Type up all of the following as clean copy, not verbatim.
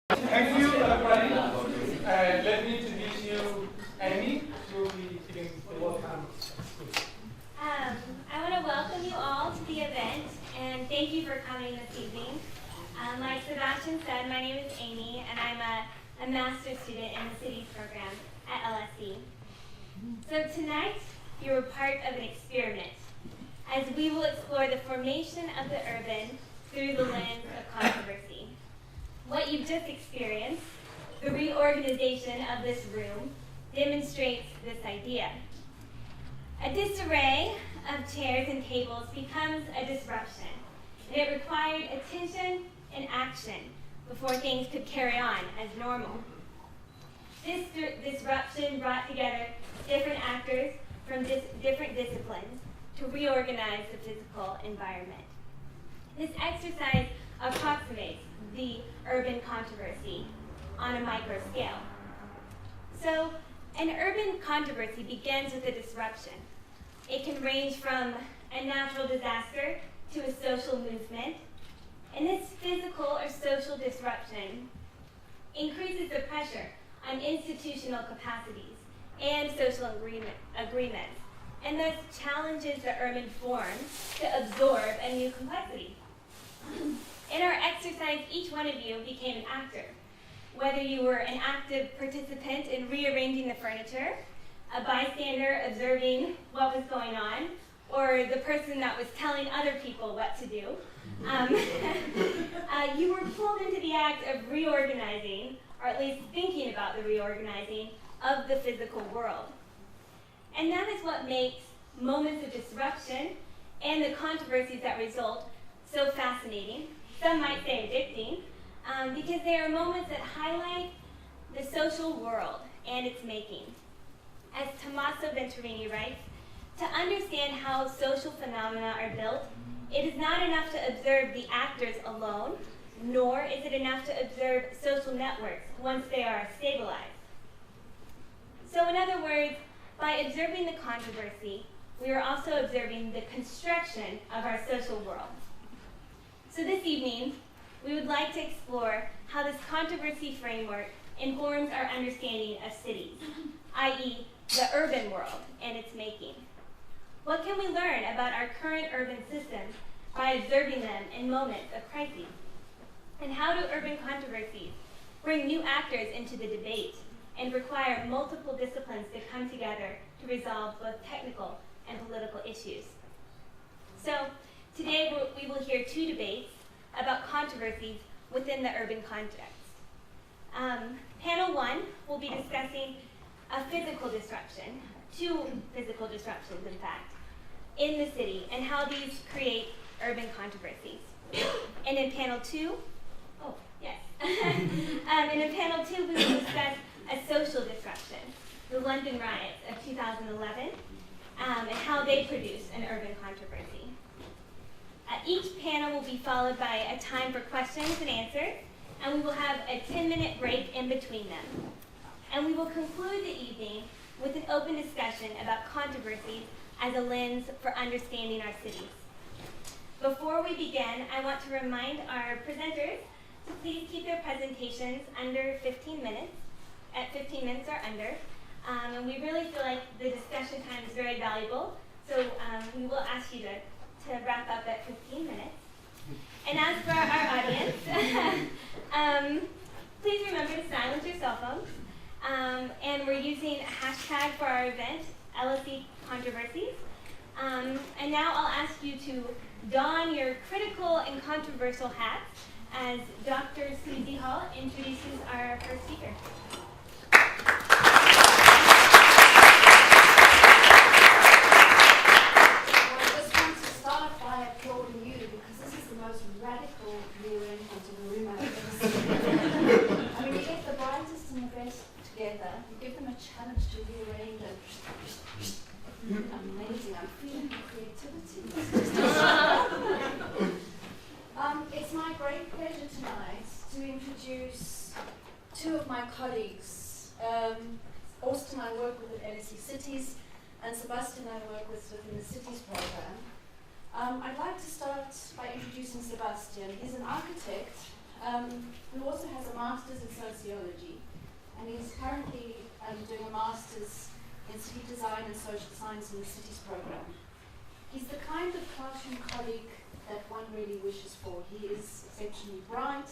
Thank you, everybody. Let me introduce you, Amy. She will be giving the welcome. I want to welcome you all to the event, and thank you for coming this evening. Like Sebastian said, my name is Amy, and I'm a master's student in the Cities program at LSE. So tonight, you're a part of an experiment, as we will explore the formation of the urban through the lens of controversy. What you've just experienced, the reorganization of this room, demonstrates this idea. A disarray of chairs and tables becomes a disruption, and it required attention and action before things could carry on as normal. This disruption brought together different actors from different disciplines to reorganize the physical environment. This exercise approximates the urban controversy on a micro scale. So, an urban controversy begins with a disruption. It can range from a natural disaster to a social movement, and this physical or social disruption increases the pressure on institutional capacities and social agreements, and thus challenges the urban form to absorb a new complexity. In our exercise, each one of you became an actor. Whether you were an active participant in rearranging the furniture, a bystander observing what was going on, or the person that was telling other people what to do, you were pulled into the act of reorganizing, or at least thinking about the reorganizing of the physical world. And that is what makes moments of disruption and the controversies that result so fascinating, some might say addicting, because they are moments that highlight the social world and its making. As Tommaso Venturini writes, to understand how social phenomena are built, it is not enough to observe the actors alone, nor is it enough to observe social networks once they are stabilized. So in other words, by observing the controversy, we are also observing the construction of our social world. So this evening, we would like to explore how this controversy framework informs our understanding of cities, i.e., the urban world and its making. What can we learn about our current urban systems by observing them in moments of crisis? And how do urban controversies bring new actors into the debate and require multiple disciplines to come together to resolve both technical and political issues? So today we will hear two debates about controversies within the urban context. Panel one will be discussing a physical disruption, two physical disruptions in fact, in the city and how these create urban controversies. And in panel two, and in panel two we will discuss a social disruption, the London riots of 2011, and how they produced an urban controversy. Each panel will be followed by a time for questions and answers, and we will have a 10-minute break in between them. And we will conclude the evening with an open discussion about controversies as a lens for understanding our cities. Before we begin, I want to remind our presenters to please keep their presentations under 15 minutes, at 15 minutes or under. And we really feel like the discussion time is very valuable, so we will ask you to wrap up at 15 minutes. And as for our audience, please remember to silence your cell phones. And we're using a hashtag for our event, LSE Controversies. And now I'll ask you to don your critical and controversial hats as Dr. Susie Hall introduces our first speaker. You give them a challenge to rearrange and amazing. I'm feeling the creativity. It's my great pleasure tonight to introduce two of my colleagues. Austin I work with at LSE Cities, and Sebastian I work with within the Cities program. I'd like to start by introducing Sebastian. He's an architect who also has a master's in sociology, and he's currently doing a master's in city design and social science in the cities program. He's the kind of classroom colleague that one really wishes for. He is exceptionally bright,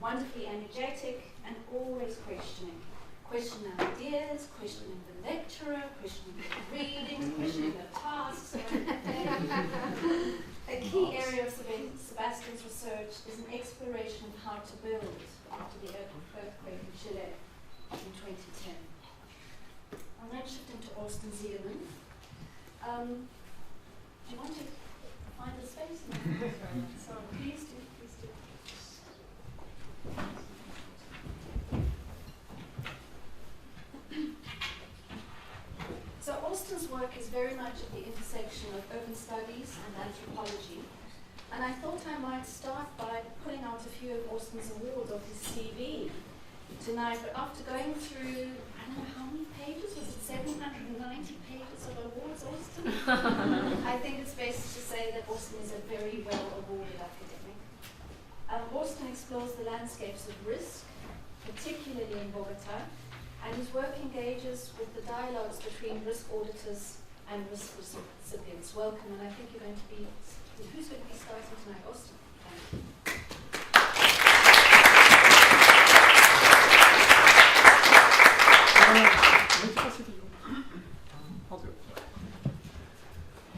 wonderfully energetic, and always questioning. Questioning ideas, questioning the lecturer, questioning the reading, questioning the tasks. A key area of Sebastian's research is an exploration of how to build after the earthquake in Chile in 2010. I'll now shift into Austin Zeiderman. Do you want to find a space? So please do, please do. So Austin's work is very much at the intersection of urban studies and anthropology. And I thought I might start by pulling out a few of Austin's awards of his CV tonight. But after going through, I don't know how many pages, was it 790 pages of awards, Austin? I think it's best to say that Austin is a very well-awarded academic. Austin explores the landscapes of risk, particularly in Bogota, and his work engages with the dialogues between risk auditors and risk recipients. Welcome, and I think you're going to be, who's going to be starting tonight? Austin. Thank you. I'll do it.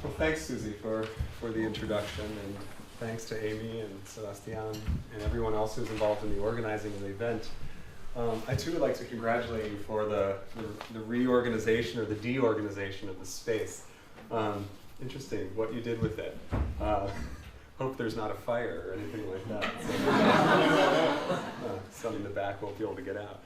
Well, thanks, Susie, for the introduction, and thanks to Amy and Sebastian and everyone else who's involved in the organizing of the event. I too would like to congratulate you for the reorganization or the deorganization of the space. Interesting what you did with it. Hope there's not a fire or anything like that. So, some in the back won't be able to get out.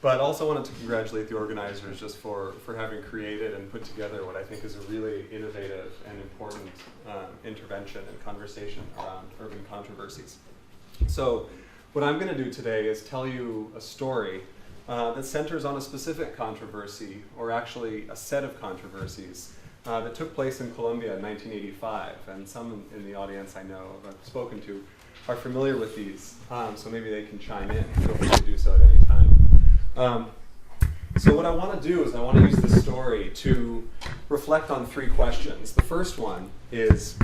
But also wanted to congratulate the organizers just for having created and put together what I think is a really innovative and important intervention and conversation around urban controversies. So what I'm going to do today is tell you a story that centers on a specific controversy, or actually a set of controversies, that took place in Colombia in 1985. And some in the audience I know I've spoken to are familiar with these, so maybe they can chime in. Feel free to do so at any time. So what I want to do is I want to use this story to reflect on three questions. The first one is,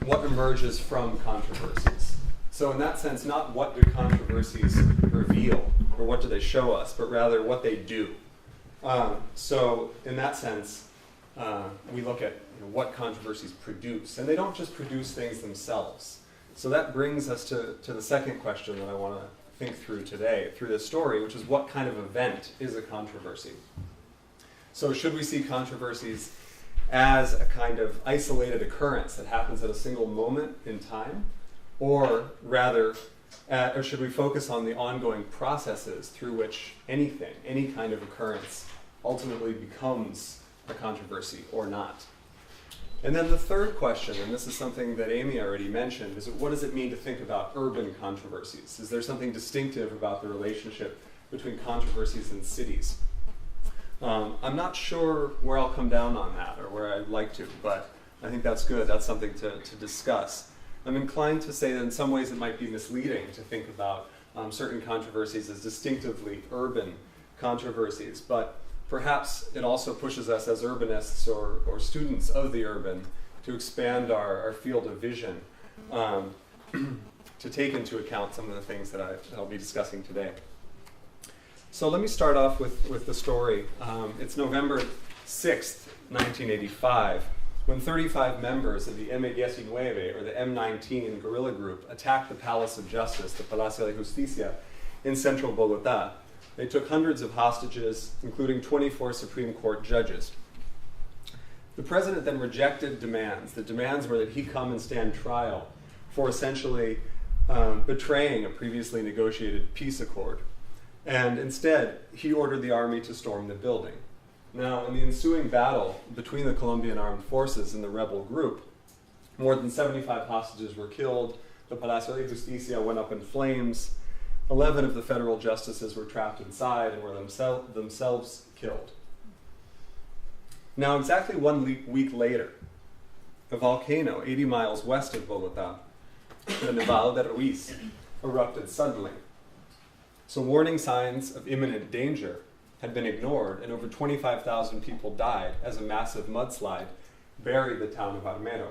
what emerges from controversies? So in that sense, not what do controversies reveal, or what do they show us, but rather what they do. So in that sense, we look at what controversies produce. And they don't just produce things themselves. So that brings us to the second question that I want to think through today, through this story, which is what kind of event is a controversy? So should we see controversies as a kind of isolated occurrence that happens at a single moment in time? Or rather, or should we focus on the ongoing processes through which anything, any kind of occurrence, ultimately becomes a controversy or not? And then the third question, and this is something that Amy already mentioned, is what does it mean to think about urban controversies? Is there something distinctive about the relationship between controversies and cities? I'm not sure where I'll come down on that, or where I'd like to, but I think that's good. That's something to discuss. I'm inclined to say that in some ways it might be misleading to think about certain controversies as distinctively urban controversies, but perhaps it also pushes us as urbanists or students of the urban to expand our field of vision, to take into account some of the things that I'll be discussing today. So let me start off with the story. It's November 6th, 1985, when 35 members of the M19, or the M19 guerrilla group, attacked the Palace of Justice, the Palacio De Justicia, in central Bogota. They took hundreds of hostages, including 24 Supreme Court judges. The president then rejected demands. The demands were that he come and stand trial for essentially betraying a previously negotiated peace accord. And instead, he ordered the army to storm the building. Now, in the ensuing battle between the Colombian armed forces and the rebel group, more than 75 hostages were killed. The Palacio de Justicia went up in flames. 11 of the federal justices were trapped inside and were themselves killed. Now, exactly 1 week later, a volcano 80 miles west of Bogota the Naval de Ruiz, erupted suddenly. So warning signs of imminent danger had been ignored, and over 25,000 people died as a massive mudslide buried the town of Armero.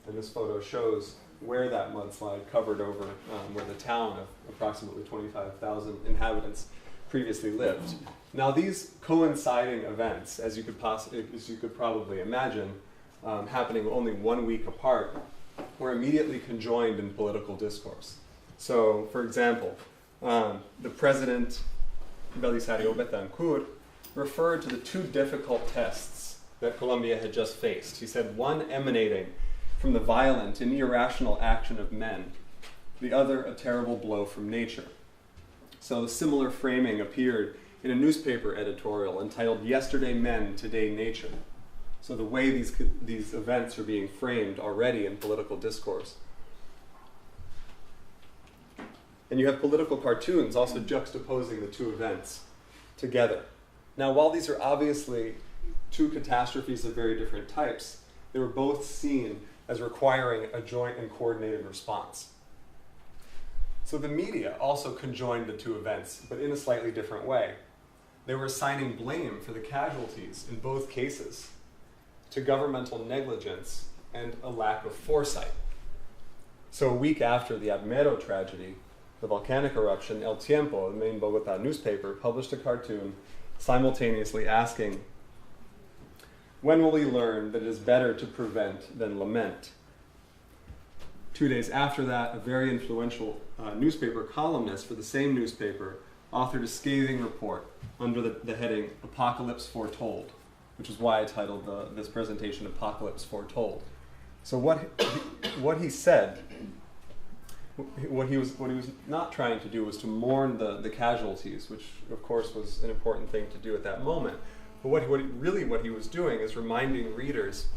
And this photo shows where that mudslide covered over where the town of approximately 25,000 inhabitants previously lived. Now these coinciding events, as you could probably imagine, happening only 1 week apart, were immediately conjoined in political discourse. So, for example, the president, Belisario Betancourt, referred to the two difficult tests that Colombia had just faced. He said, one emanating from the violent and irrational action of men, the other a terrible blow from nature. So a similar framing appeared in a newspaper editorial entitled Yesterday Men, Today Nature. So the way these events are being framed already in political discourse. And you have political cartoons also juxtaposing the two events together. Now, while these are obviously two catastrophes of very different types, they were both seen as requiring a joint and coordinated response. So the media also conjoined the two events, but in a slightly different way. They were assigning blame for the casualties in both cases to governmental negligence and a lack of foresight. So a week after the Armero tragedy, the volcanic eruption, El Tiempo, the main Bogota newspaper, published a cartoon simultaneously asking, when will we learn that it is better to prevent than lament? 2 days after that, a very influential newspaper columnist for the same newspaper authored a scathing report under the heading Apocalypse Foretold, which is why I titled this presentation Apocalypse Foretold. So what he said, what he was not trying to do was to mourn the casualties, which of course was an important thing to do at that moment. But what he was doing is reminding readers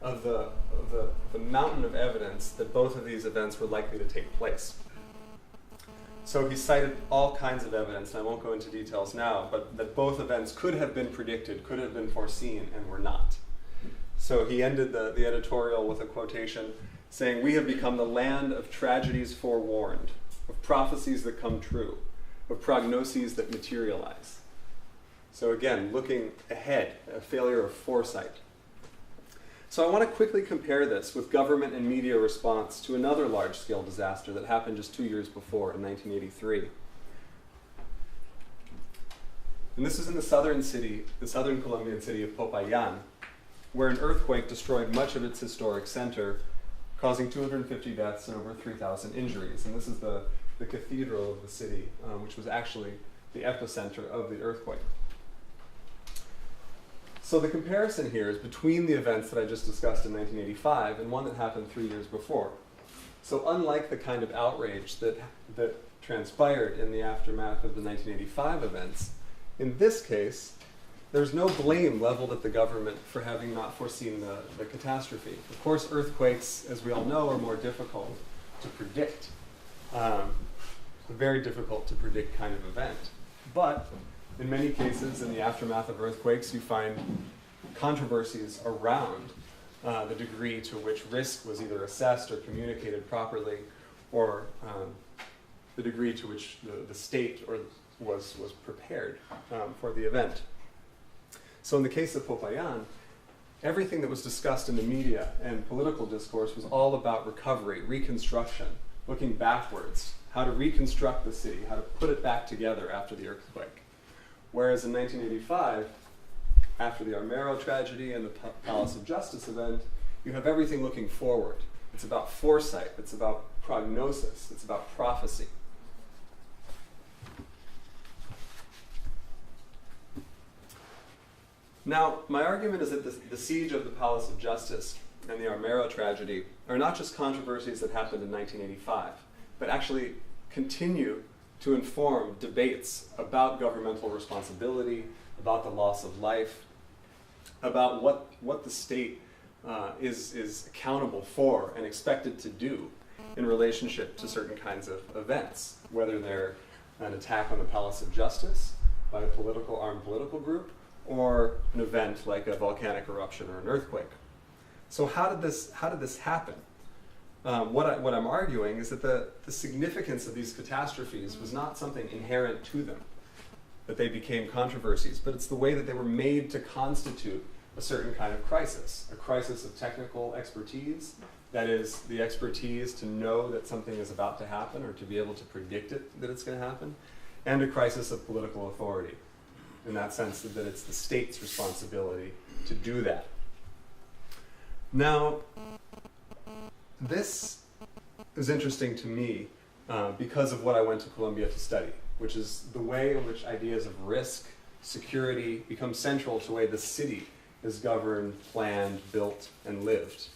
of the mountain of evidence that both of these events were likely to take place. So he cited all kinds of evidence, and I won't go into details now, but that both events could have been predicted, could have been foreseen, and were not. So he ended the editorial with a quotation saying, "We have become the land of tragedies forewarned, of prophecies that come true, of prognoses that materialize." So again, looking ahead, a failure of foresight. So I want to quickly compare this with government and media response to another large-scale disaster that happened just 2 years before, in 1983. And this is in the southern Colombian city of Popayán, where an earthquake destroyed much of its historic center, causing 250 deaths and over 3,000 injuries. And this is the cathedral of the city, which was actually the epicenter of the earthquake. So the comparison here is between the events that I just discussed in 1985 and one that happened 3 years before. So unlike the kind of outrage that transpired in the aftermath of the 1985 events, in this case, there's no blame leveled at the government for having not foreseen the catastrophe. Of course, earthquakes, as we all know, are more difficult to predict. A very difficult to predict kind of event. But in many cases, in the aftermath of earthquakes, you find controversies around the degree to which risk was either assessed or communicated properly, or the degree to which the state was prepared for the event. So in the case of Popayán, everything that was discussed in the media and political discourse was all about recovery, reconstruction, looking backwards, how to reconstruct the city, how to put it back together after the earthquake. Whereas in 1985, after the Armero tragedy and the Palace of Justice event, you have everything looking forward. It's about foresight, it's about prognosis, it's about prophecy. Now, my argument is that the siege of the Palace of Justice and the Armero tragedy are not just controversies that happened in 1985, but actually continue to inform debates about governmental responsibility, about the loss of life, about what the state is accountable for and expected to do in relationship to certain kinds of events, whether they're an attack on the Palace of Justice by a armed political group, or an event like a volcanic eruption or an earthquake. So how did this happen? what I'm arguing is that the significance of these catastrophes was not something inherent to them, that they became controversies, but it's the way that they were made to constitute a certain kind of crisis, a crisis of technical expertise, that is, the expertise to know that something is about to happen or to be able to predict it, that it's going to happen, and a crisis of political authority, in that sense that it's the state's responsibility to do that. Now, this is interesting to me because of what I went to Colombia to study, which is the way in which ideas of risk, security become central to the way the city is governed, planned, built, and lived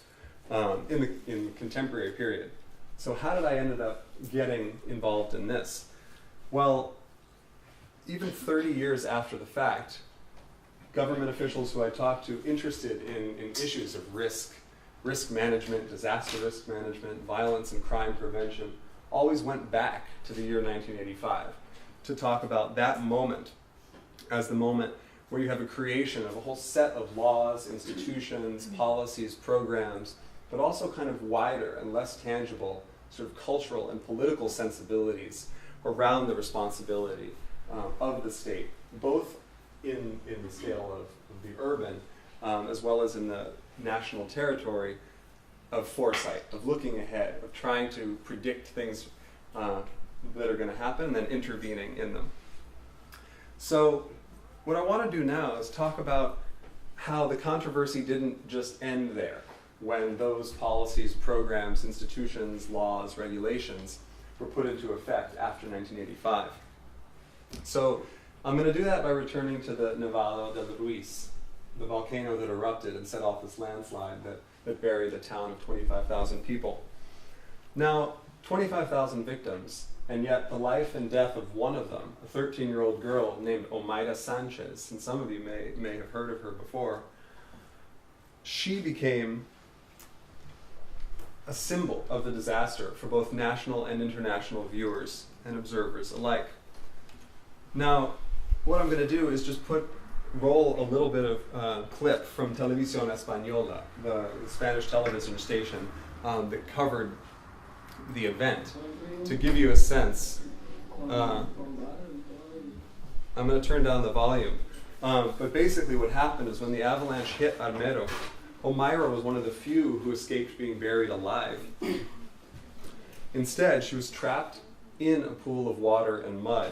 in the contemporary period. So how did I end up getting involved in this? Well, even 30 years after the fact, government officials who I talked to interested in issues of risk management, disaster risk management, violence and crime prevention, always went back to the year 1985 to talk about that moment as the moment where you have a creation of a whole set of laws, institutions, policies, programs, but also kind of wider and less tangible sort of cultural and political sensibilities around the responsibility of the state, both in the scale of the urban as well as in the national territory, of foresight, of looking ahead, of trying to predict things that are going to happen and then intervening in them. So what I want to do now is talk about how the controversy didn't just end there when those policies, programs, institutions, laws, regulations were put into effect after 1985. So I'm going to do that by returning to the Nevado del Ruiz, the volcano that erupted and set off this landslide that buried a town of 25,000 people. Now, 25,000 victims, and yet the life and death of one of them, a 13-year-old girl named Myra Sanchez, and some of you may have heard of her before, she became a symbol of the disaster for both national and international viewers and observers alike. Now, what I'm going to do is just roll a little bit of clip from Televisión Española, the Spanish television station that covered the event, to give you a sense. I'm going to turn down the volume. But basically what happened is when the avalanche hit Armero, Myra was one of the few who escaped being buried alive. Instead, she was trapped in a pool of water and mud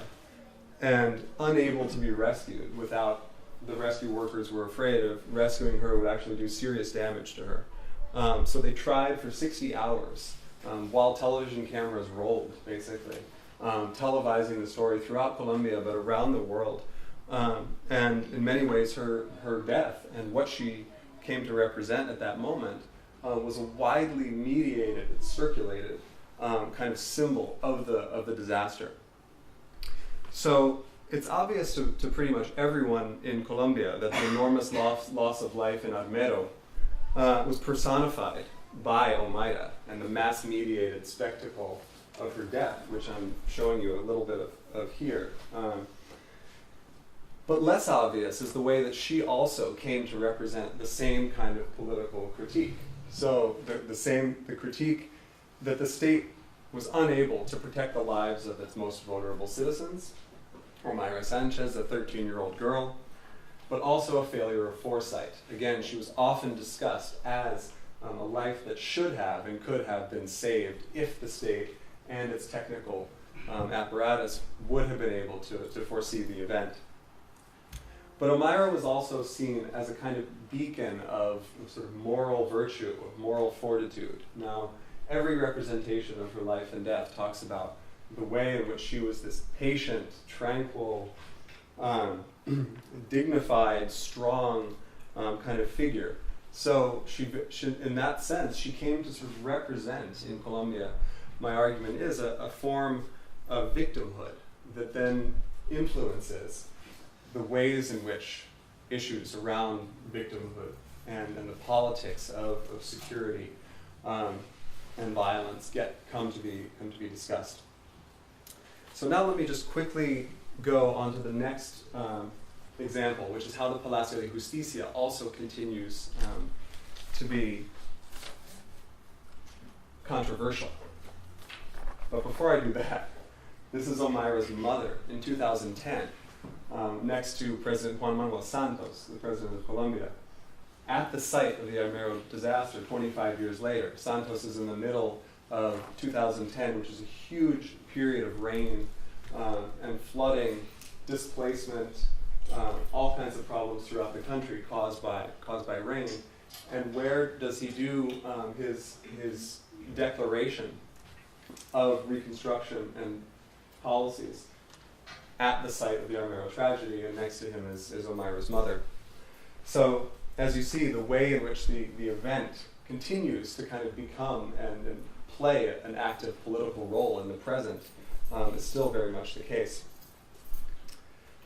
and unable to be rescued without the rescue workers were afraid of rescuing her would actually do serious damage to her. So they tried for 60 hours while television cameras rolled, basically, televising the story throughout Colombia but around the world. And in many ways her death and what she came to represent at that moment was a widely mediated, circulated kind of symbol of the disaster. So it's obvious to pretty much everyone in Colombia that the enormous loss of life in Armero was personified by Myra and the mass-mediated spectacle of her death, which I'm showing you a little bit of here. But less obvious is the way that she also came to represent the same kind of political critique. So the critique that the state was unable to protect the lives of its most vulnerable citizens, or Myra Sanchez, a 13-year-old girl, but also a failure of foresight. Again, she was often discussed as a life that should have and could have been saved if the state and its technical apparatus would have been able to foresee the event. But Myra was also seen as a kind of beacon of sort of moral virtue, of moral fortitude. Now, every representation of her life and death talks about the way in which she was this patient, tranquil, dignified, strong kind of figure. So she, in that sense, she came to sort of represent in Colombia, my argument is, a form of victimhood that then influences the ways in which issues around victimhood and the politics of security and violence come to be discussed. So now let me just quickly go on to the next example, which is how the Palacio De Justicia also continues to be controversial. But before I do that, this is Myra's mother in 2010, next to President Juan Manuel Santos, the president of Colombia. At the site of the Armero disaster 25 years later, Santos is in the middle of 2010, which is a huge period of rain and flooding, displacement, all kinds of problems throughout the country caused by rain. And where does he do his declaration of reconstruction and policies? At the site of the Armero tragedy, and next to him is Myra's mother. So, as you see, the way in which the event continues to kind of become and play an active political role in the present is still very much the case.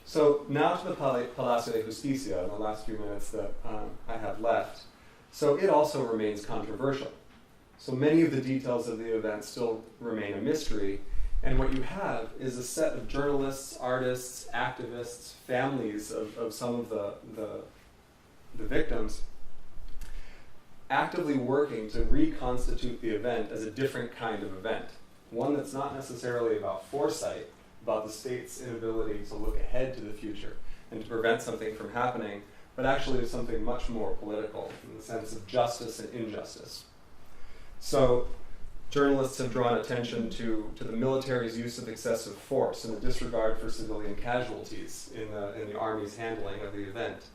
So now to the Palacio De Justicia in the last few minutes that I have left. So it also remains controversial. So many of the details of the event still remain a mystery, and what you have is a set of journalists, artists, activists, families of some of the victims actively working to reconstitute the event as a different kind of event. One that's not necessarily about foresight, about the state's inability to look ahead to the future and to prevent something from happening, but actually is something much more political in the sense of justice and injustice. So journalists have drawn attention to the military's use of excessive force and the disregard for civilian casualties in the Army's handling of the event.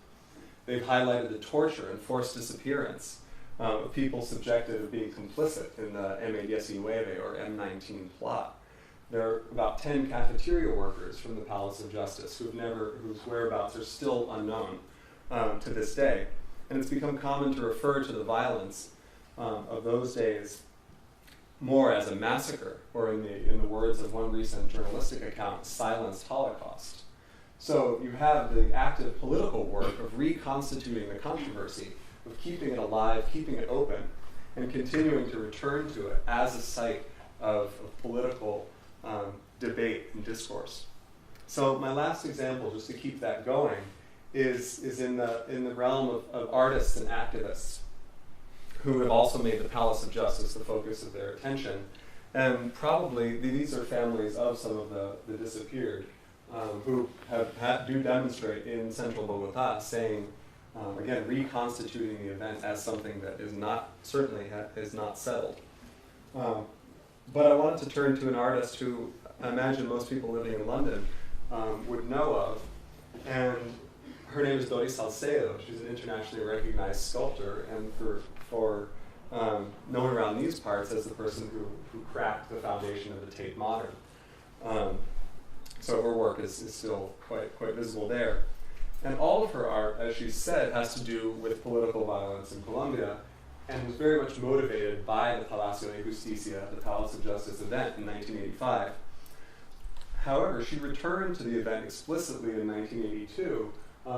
They've highlighted the torture and forced disappearance of people subjected of being complicit in the M19 or M19 plot. There are about 10 cafeteria workers from the Palace of Justice whose whereabouts are still unknown to this day. And it's become common to refer to the violence of those days more as a massacre, or in the words of one recent journalistic account, silenced Holocaust. So you have the active political work of reconstituting the controversy, of keeping it alive, keeping it open, and continuing to return to it as a site of political debate and discourse. So my last example, just to keep that going, is in the realm of artists and activists who have also made the Palace of Justice the focus of their attention. And probably these are families of some of the disappeared who do demonstrate in central Bogota, saying, again, reconstituting the event as something that is not, certainly is not settled. But I wanted to turn to an artist who I imagine most people living in London would know of, and her name is Doris Salcedo. She's an internationally recognized sculptor, and for known around these parts as the person who cracked the foundation of the Tate Modern. So her work is still quite visible there. And all of her art, as she said, has to do with political violence in Colombia, and was very much motivated by the Palacio De Justicia, the Palace of Justice event in 1985. However, she returned to the event explicitly in 1982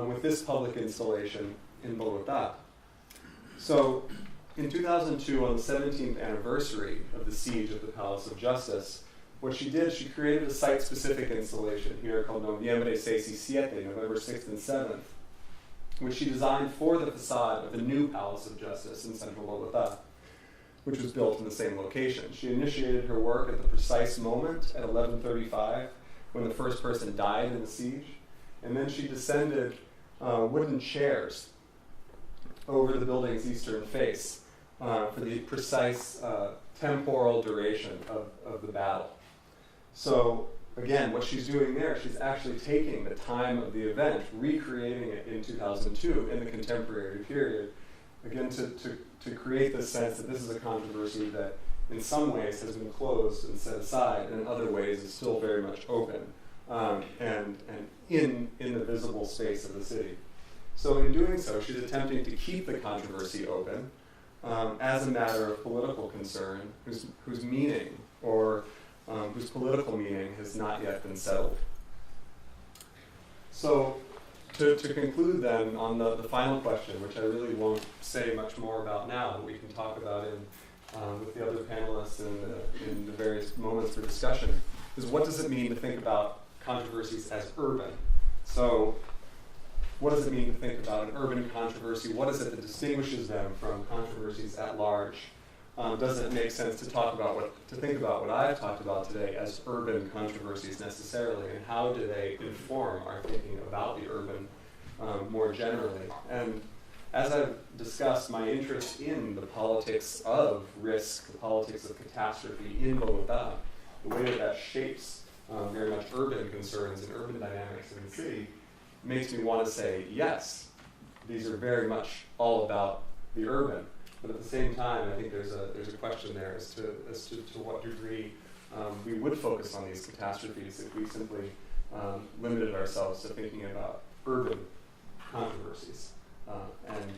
with this public installation in Bogota. So in 2002, on the 17th anniversary of the siege of the Palace of Justice, what she did, she created a site-specific installation here called Noviembre 6 y 7, November 6th and 7th, which she designed for the facade of the new Palace of Justice in central Bogota, which was built in the same location. She initiated her work at the precise moment at 11:35 when the first person died in the siege, and then she descended wooden chairs over the building's eastern face for the precise temporal duration of the battle. So again, what she's doing there, she's actually taking the time of the event, recreating it in 2002 in the contemporary period, again to create this sense that this is a controversy that in some ways has been closed and set aside, and in other ways is still very much open and in the visible space of the city. So in doing so, she's attempting to keep the controversy open as a matter of political concern, whose meaning or whose political meaning has not yet been settled. So to conclude then on the final question, which I really won't say much more about now, but we can talk about with the other panelists in the various moments for discussion, is what does it mean to think about controversies as urban? So what does it mean to think about an urban controversy? What is it that distinguishes them from controversies at large? does it make sense to think about what I've talked about today as urban controversies necessarily, and how do they inform our thinking about the urban more generally? And as I've discussed, my interest in the politics of risk, the politics of catastrophe in Bogota, the way that that shapes very much urban concerns and urban dynamics in the city, makes me want to say, yes, these are very much all about the urban. But at the same time, I think there's a question there as to what degree we would focus on these catastrophes if we simply limited ourselves to thinking about urban controversies and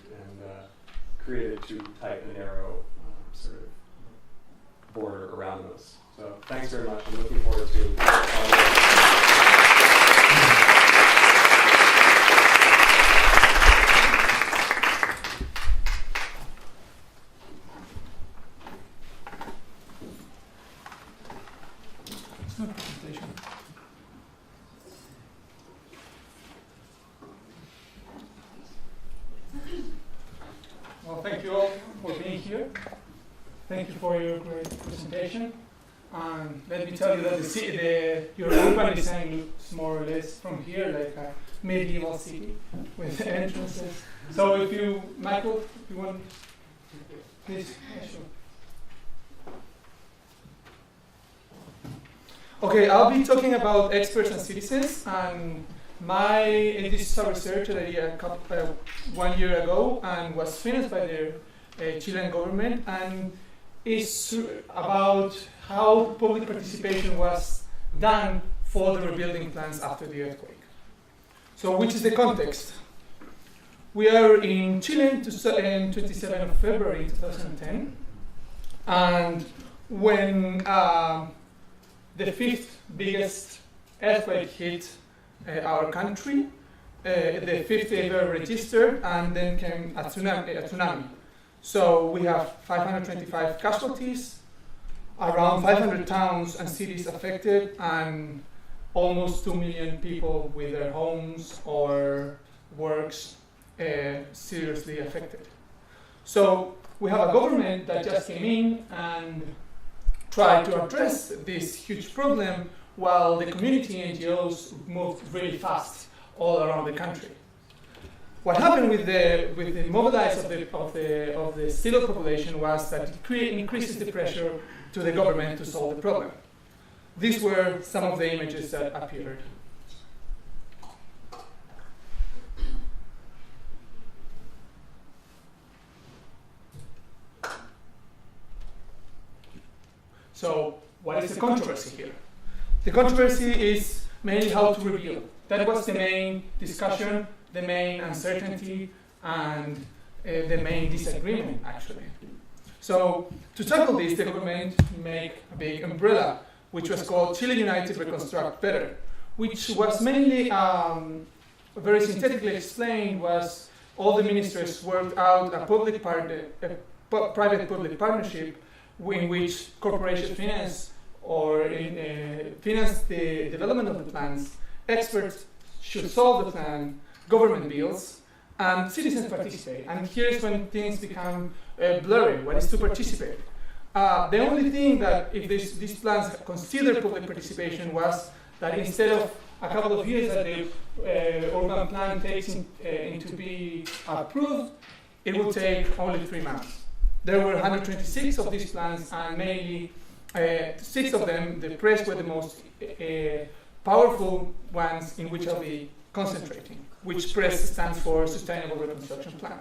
created too tight and narrow sort of border around those. So thanks very much. I'm looking forward to Well, thank you all for being here. Thank you for your great presentation. And let me tell you that your urban design looks more or less from here like a medieval city with entrances. So if you, Michael, if you want, please. Yeah, sure. Okay, I'll be talking about experts and citizens, and this is a research that I did 1 year ago and was financed by the Chilean government, and is about how public participation was done for the rebuilding plans after the earthquake. So which is the context? We are in Chile on 27th of February 2010, and when the fifth biggest earthquake hit our country, the fifth ever registered, and then came a tsunami. So we have 525 casualties, around 500 towns and cities affected, and almost 2 million people with their homes or works seriously affected. So we have a government that just came in and tried to address this huge problem, while the community NGOs moved really fast all around the country. What happened with the mobilize of the civil population was that it increases the pressure to the government to solve the problem. These were some of the images that appeared. So, what is the controversy here? The controversy is mainly how to rebuild. That was the main discussion, the main uncertainty, and the main disagreement, actually. So, to tackle this, the government made a big umbrella, which was called Chile United Reconstruct Better, which was mainly, very synthetically explained, was all the ministers worked out a private-public partnership in which corporations finance finance the development of the plans, experts should solve the plan, government bills, and citizens participate. And here's when things become blurry. What is to participate? The only thing that if these plans consider public participation was that instead of a couple of years that the urban plan takes to be approved, it will take only 3 months. There were 126 of these plans, and mainly 6 of them, the press were the most powerful ones in which I'll be concentrating, which press stands for Sustainable Reconstruction Plan.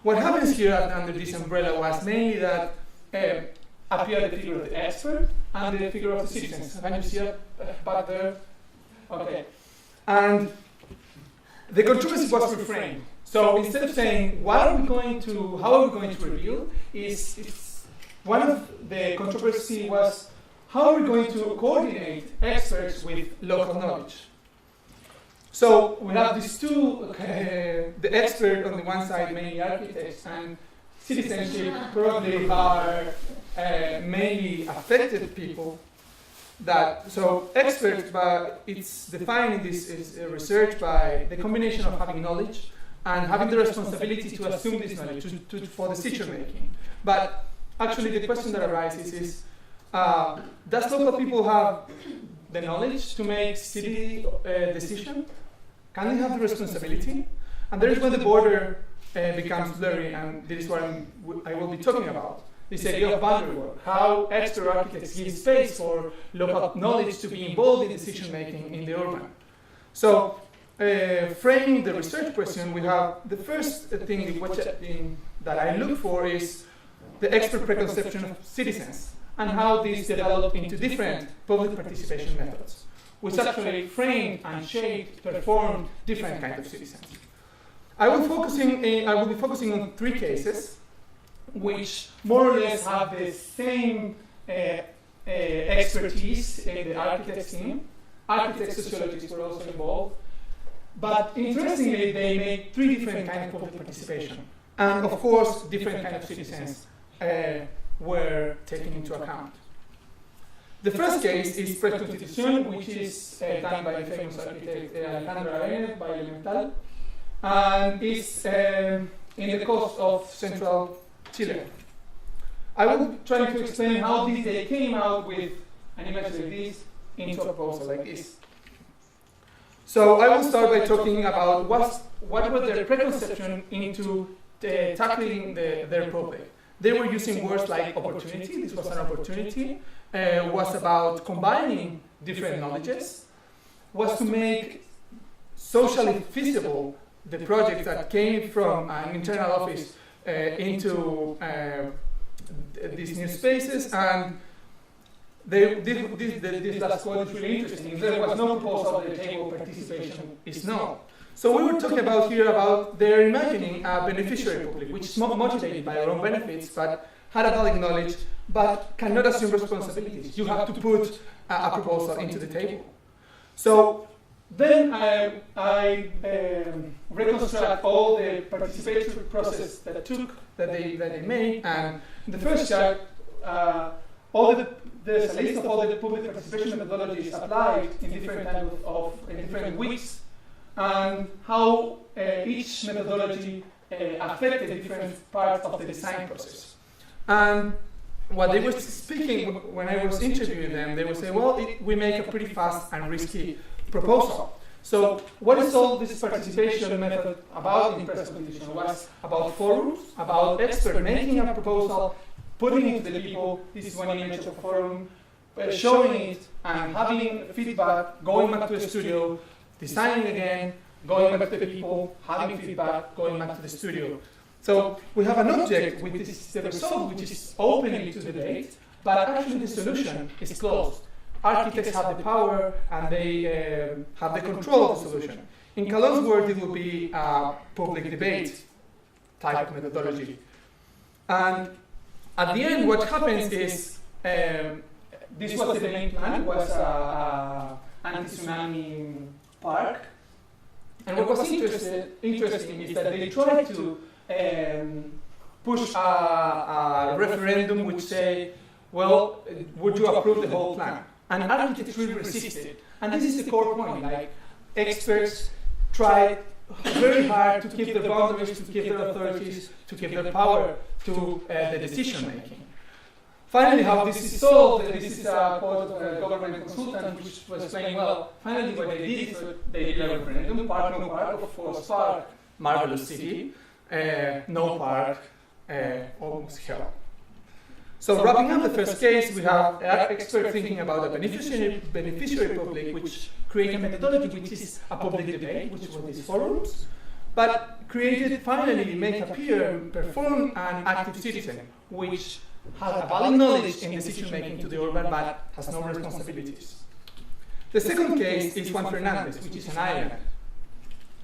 What happens here under this umbrella was mainly that appeared the figure of the expert and the figure of the citizens. Can you see that back there? Okay. And the controversy was reframed. So instead of saying, how are we going to rebuild, one of the controversy was, how are we going to coordinate experts with local knowledge? So we have these two, the expert on the one side, mainly architects, and citizenship probably are mainly affected people. So experts, but it's defined in this research by the combination of having knowledge and having the responsibility to assume this knowledge for decision making. But actually the question that arises is, does local people have the knowledge to make city decision? Can they have the responsibility? And there is when the border becomes blurry, and this is what I will be talking about. This idea of boundary work, how expert architects give space for local knowledge to be involved in decision making in the urban. So, framing the research question, we have the first thing that I look for is the expert preconception of citizens and how these develop into different public participation methods, which actually framed and shaped, performed different kinds of citizens. I will be focusing on 3 cases, which more or less have the same expertise in the architects team. Architects, sociologists were also involved. But interestingly, they made 3 different kinds of public participation. And of course, different kinds of citizens were taken into account. The first case is Pre-Constitución, which is done by the famous architect Alejandro Arenas by Elemental, and is in the coast of central Chile. I will try to explain how they came out with an image like this into a proposal like this. So I will start by talking about what was their preconception into tackling their problem. They were using words like opportunity. This was an opportunity. Was about combining different knowledges. Was to make socially feasible the projects that came from an internal office into these new spaces. And this last quote is really interesting. If there was no proposal on the table, participation is no. So we were talking about here about their imagining a beneficiary public, which is motivated by our own benefits, but had a valid knowledge, but cannot assume responsibilities. You have to put a proposal into the table. So then I reconstruct all the participatory process that they made, and in the first chart, there's a list of all the public participation methodologies applied in different weeks, and how each methodology affected different parts of the design process. And what they were speaking, when I was interviewing them, they would say, well, we make a pretty fast and risky proposal. So what is all this participation method about in Pre-Constitución? Was about forums, about experts making a proposal, putting it to the people. This is one image of a forum, showing it and having feedback, going back to the studio, designing again, going back to the people, having feedback, going back to the studio. So we have an object with the result, which is open to debate, but actually the solution is closed. Architects have the power and they have the control of the solution. In Calon's word, it will be a public debate type methodology. And at the end, what happens is, this was the main plan, it was an anti-tsunami park. And what was interesting is that they tried to push a referendum which say, well, would you approve the whole plan? And architects really resisted. And this is the core point. Like, experts tried very hard to keep their boundaries, to keep their authorities, to keep their power to the decision making. Finally, how this is solved, this is a quote of a government consultant which was explaining, well, finally what they did is they did a referendum, park, no park, of course, park, marvelous city, no park, almost hell. So wrapping up the first case, we have experts thinking about a beneficiary public, which create a methodology which is a public debate, which were these forums, but created, finally, make appear, perform an active citizen, which has a valid knowledge in decision making to the urban, but has no responsibilities. The second case is Juan Fernandez, which is an island.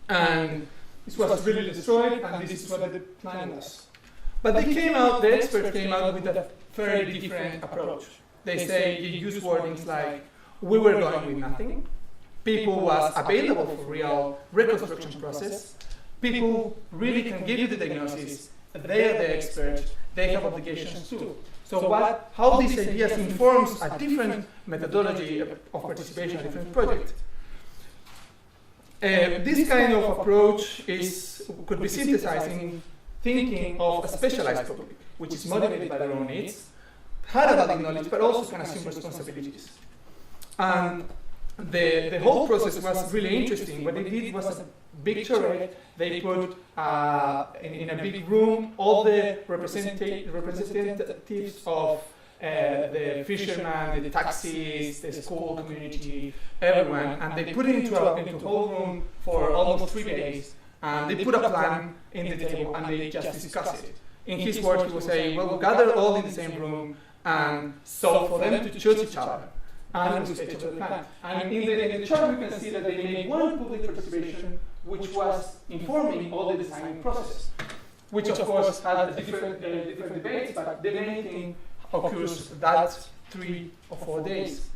And this was really destroyed, and this is what the plan was. But the experts came out with a very different approach. They say, you use wordings like, we were going with nothing, people was available for real reconstruction process, people really can give you the diagnosis, they are the experts, they have obligations too. So how these ideas informs a different methodology of participation in a different project. This kind of approach could be synthesized in thinking of a specialized public. which is motivated by their own needs, had a valid knowledge, but also can assume responsibilities. And the whole process was really interesting. What they did was a big charade. They put in a big room all the representatives of the fishermen, the taxis, the school community, everyone, and they put it into a whole room for almost 3 days. And they put a plan in the table and they just discuss it. In his words, he was saying, well, we'll gather all in the same room, and so for them to choose each other and to stage of the plan. And in the chart, we can see that they made one public participation, which was informing all the designing process, which of course had different debates, but the main thing occurs that 3 or 4 days.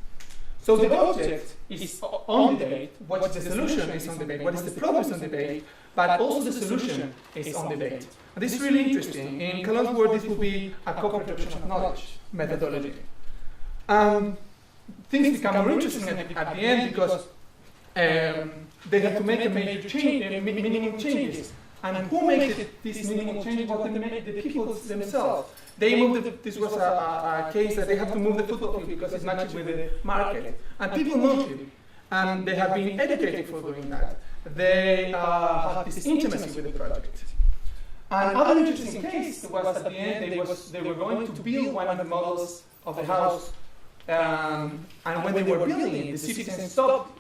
So the object is on debate, what the solution is on debate, what is the progress on debate, but also the solution is on debate. And this is really interesting. In Calon's word, this would be a co-production of knowledge methodology. Things become more interesting at the end because they have to make a major change, minimum changes. And who makes these minimum changes? Well, the people themselves. They moved this was a case that they have to move the football field because it's matched with the market. And people moved it. And they have been educated for doing that. They have this intimacy with the project. And another interesting case was at the end, they were going to build one of the models of the house. And when they were building it, the citizens stopped.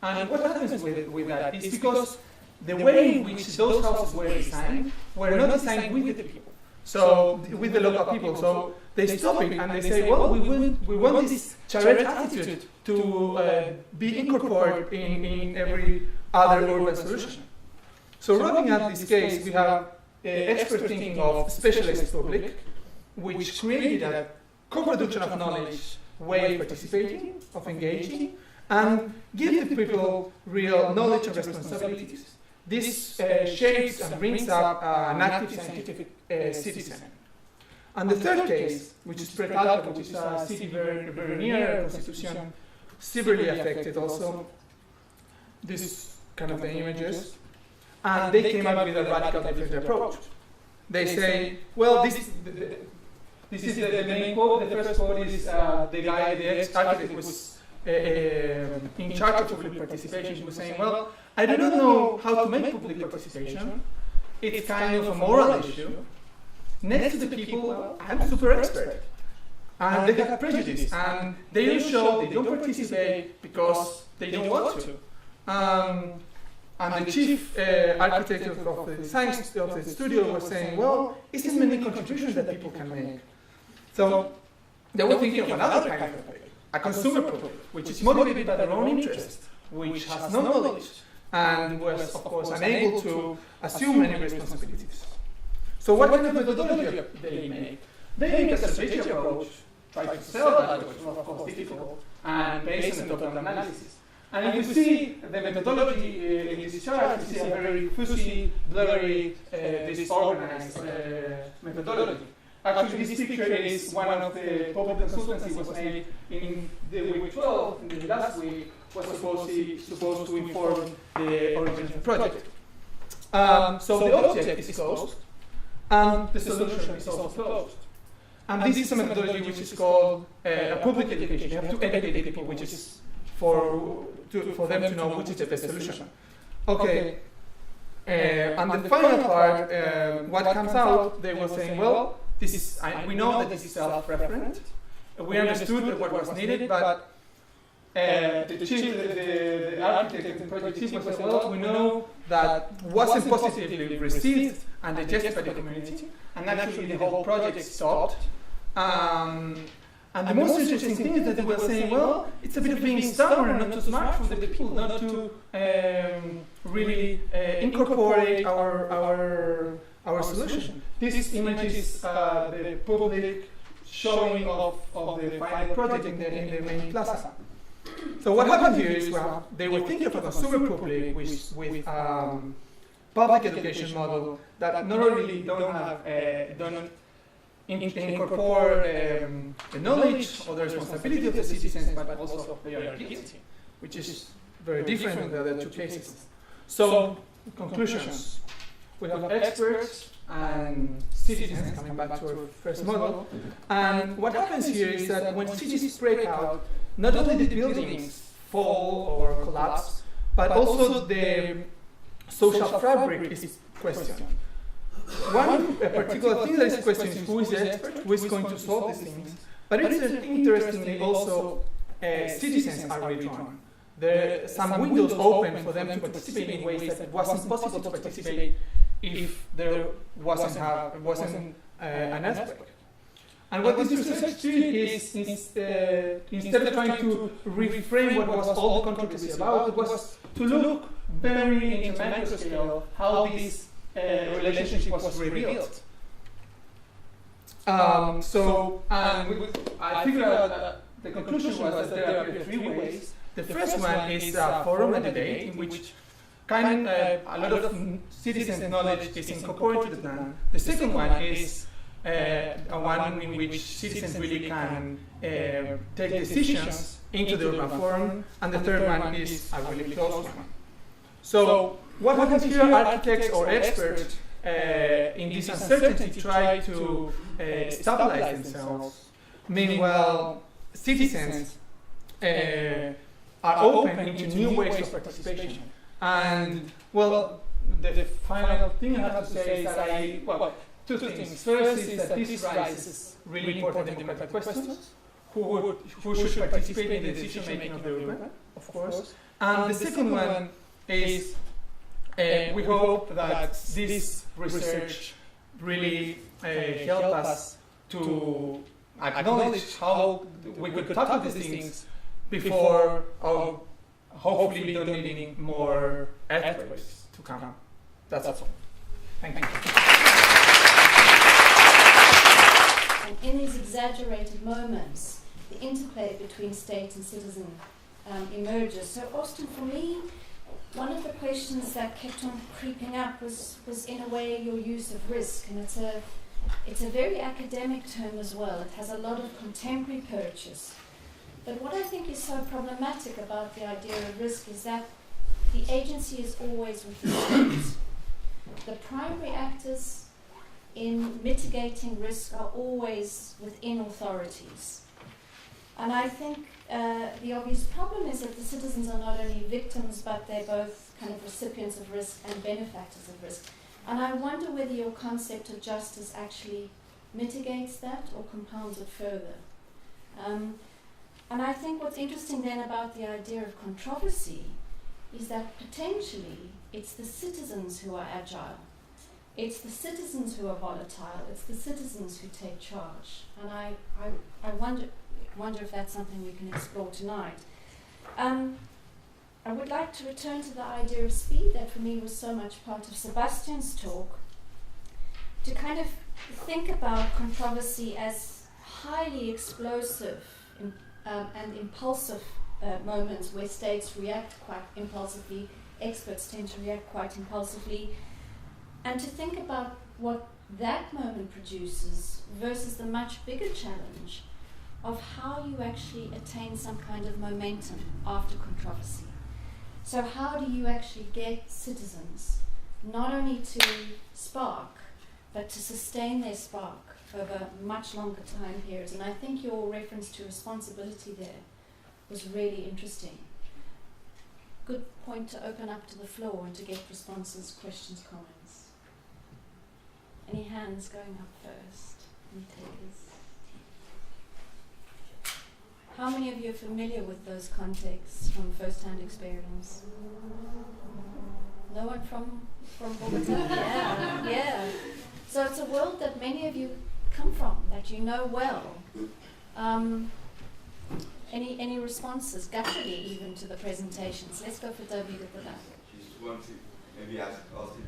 And what happens with that is because the way in which those houses were designed were not designed with the people. So with the local people. So they stop it and they say, well, we want this charrette attitude to be incorporated in every other urban solution. So looking at this case, we have expert thinking of specialized public, which created a co-production of knowledge way of participating, of engaging, and give the people real knowledge and responsibilities. This shapes and brings up an active scientific citizen. And the third case, which is Precalco, which is a city very near Constitution, severely affected also. This is kind of the images. And they came up with a radical different approach. They say, well, this is the main quote. The first quote is the guy, the ex-architect, was in charge of public participation. He was saying, well, I do not know how to make public participation. It's kind of a moral issue. Next to the people, well, I'm super expert. And they have prejudice. And they don't show, they don't participate because they don't want to. And the chief architect of the design of the studio was saying, well, is there many contributions that people can make? So they were thinking of another kind of public, a consumer public, which is motivated by their own interest, which has no knowledge, and was, of course, unable to assume any responsibilities. So what kind of methodology they make? They make a strategic approach, try to sell that, which was, of course, difficult, and based on the top-down analysis. And if you see the methodology in this chart, you see a very fuzzy, blurry, disorganized methodology. Actually, this picture is one of the public consultancy was made in the week 12, in the last week, was supposed to inform the original project. So the object is closed, and the solution is also closed. And this is a methodology which is called a public education. You have to educate the people, which is for them to know which is the best solution. Okay. And the final part, what comes out, they were saying, well, this is, we know that this is self-referent. We understood what was needed, but the architect and project chief was saying, well, we know that wasn't positively received and digested by the community, and actually the whole project stopped. And the most interesting thing is that they were saying, well, it's a bit of being stubborn and not too smart for the people, not to really incorporate our solution. This image is the public showing of the final project in the main plaza. So what happened here is they were thinking of a consumer public with public education model that not only don't incorporate the knowledge or the responsibility of the citizens, but also they are guilty, which is very different in the other two cases. So, conclusions. We have experts and citizens, coming back to our first model. And what happens here is that when cities break out, not only the buildings fall or collapse, but also the social fabric is questioned. One particular thing that is questioned is who is the expert, who is going to solve these things. But it's interestingly also citizens are redrawn. There are some windows open for them to participate in ways that it wasn't possible to participate if there wasn't an earthquake. And what this research did is, instead of trying to reframe what was all the controversy about, it was to look very into macro scale how this relationship was revealed. I figured out that the conclusion was that there are three ways. The first one is a forum and debate in which a lot of citizens' knowledge is incorporated to the plan. The second one is one in which citizens really can take decisions into the urban forum, and the third one is a really close one. So what happens here? Architects or experts in this uncertainty try to stabilize themselves. Meanwhile, citizens are open into new ways of participation. And well, the final thing I have to say is that two things. First is that this raises really important democratic questions. Who should participate in the decision making of the urban, of course. And the second one is we hope that this research really help us to acknowledge how we could tackle these things before hopefully we don't need more earthquakes to come. That's all. Thank you. And in these exaggerated moments, the interplay between state and citizen emerges. So Austin, for me, one of the questions that kept on creeping up was in a way your use of risk, and it's a very academic term as well. It has a lot of contemporary purchase. But what I think is so problematic about the idea of risk is that the agency is always with the state. The primary actors in mitigating risk are always within authorities. And I think the obvious problem is that the citizens are not only victims, but they're both kind of recipients of risk and benefactors of risk. And I wonder whether your concept of justice actually mitigates that or compounds it further. And I think what's interesting then about the idea of controversy is that potentially it's the citizens who are agile. It's the citizens who are volatile. It's the citizens who take charge. And I wonder if that's something we can explore tonight. I would like to return to the idea of speed that for me was so much part of Sebastian's talk, to kind of think about controversy as highly explosive and impulsive moments where states react quite impulsively, experts tend to react quite impulsively, and to think about what that moment produces versus the much bigger challenge of how you actually attain some kind of momentum after controversy. So how do you actually get citizens not only to spark, but to sustain their spark over much longer time periods? And I think your reference to responsibility there was really interesting. Good point to open up to the floor and to get responses, questions, comments. Any hands going up first? Any takers? How many of you are familiar with those contexts from first-hand experience? No one from Bogota? Yeah. So it's a world that many of you come from, that you know well. Any responses, gutturally even, to the presentations? Let's go for David at the back. Just want to maybe ask Austin,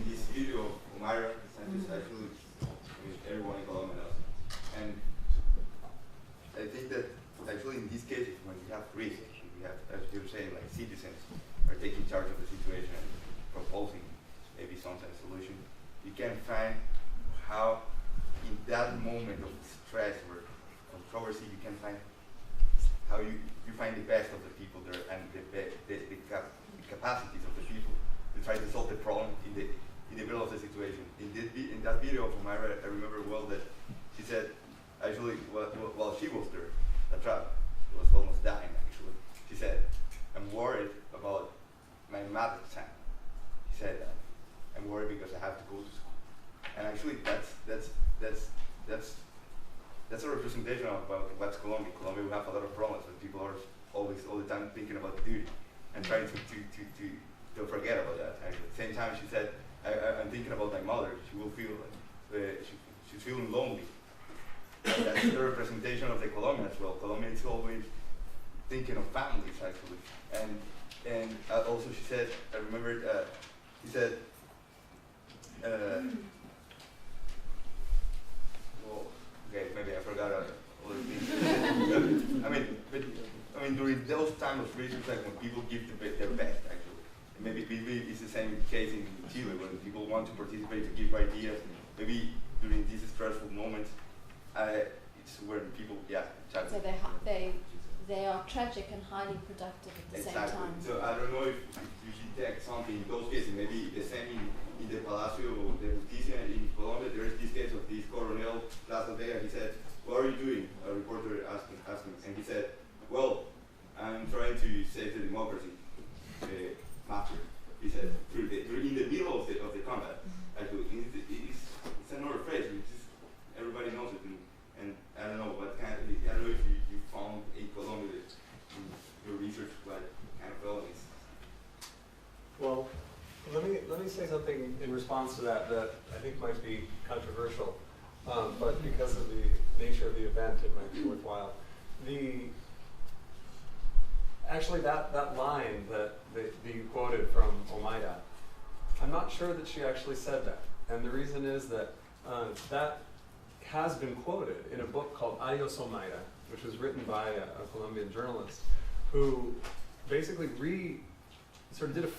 this video of Myra Sanchez, actually, everyone in Colombia knows. And I think that actually in these cases, when we have risk, we have, as you were saying, like citizens are taking charge of the situation and proposing maybe some kind of solution, you can find how in that moment of stress or controversy, you can find how you find the best of the people there and the capacities of the people to try to solve the problem in in the middle of the situation. In that video from Myra, I remember well that she said, actually, while she was there, the truck was almost dying actually. She said, I'm worried about my math exam. She said that. I'm worried because I have to go to school. And actually that's a representation of what's Colombia. Colombia, we have a lot of problems, but people are always all the time thinking about duty and trying to forget about that. Actually. At the same time, she said, I'm thinking about my mother. She will feel she's feeling lonely. And that's the representation of the Colombian as well. Colombia is always thinking of families actually. And also she said, I remember she said, well, okay, maybe I forgot other things. I mean, during those times of research, like when people give their best, actually, and maybe it's the same case in Chile when people want to participate to give ideas. Maybe during these stressful moments, it's where people, So they are tragic and highly productive at the same time. So I don't know if you should take something in those cases. Maybe the same in the Palacio De Justicia in Colombia. There is this case of this Coronel Plaza Vega. He said, "What are you doing?" A reporter asked him, and he said, "Well, I'm trying to save the democracy, master." He said, in the middle of the combat. Actually, it's another phrase. Everybody knows it, and I don't know what kind of. I don't know if you found in Colombia in your research what kind of elements. Well, let me say something in response to that I think might be controversial, but because of the nature of the event, it might be worthwhile. Actually, that line that you quoted from Omaira, I'm not sure that she actually said that, and the reason is that that has been quoted in a book called Adios Omaira, which was written by a Colombian journalist who basically sort of did a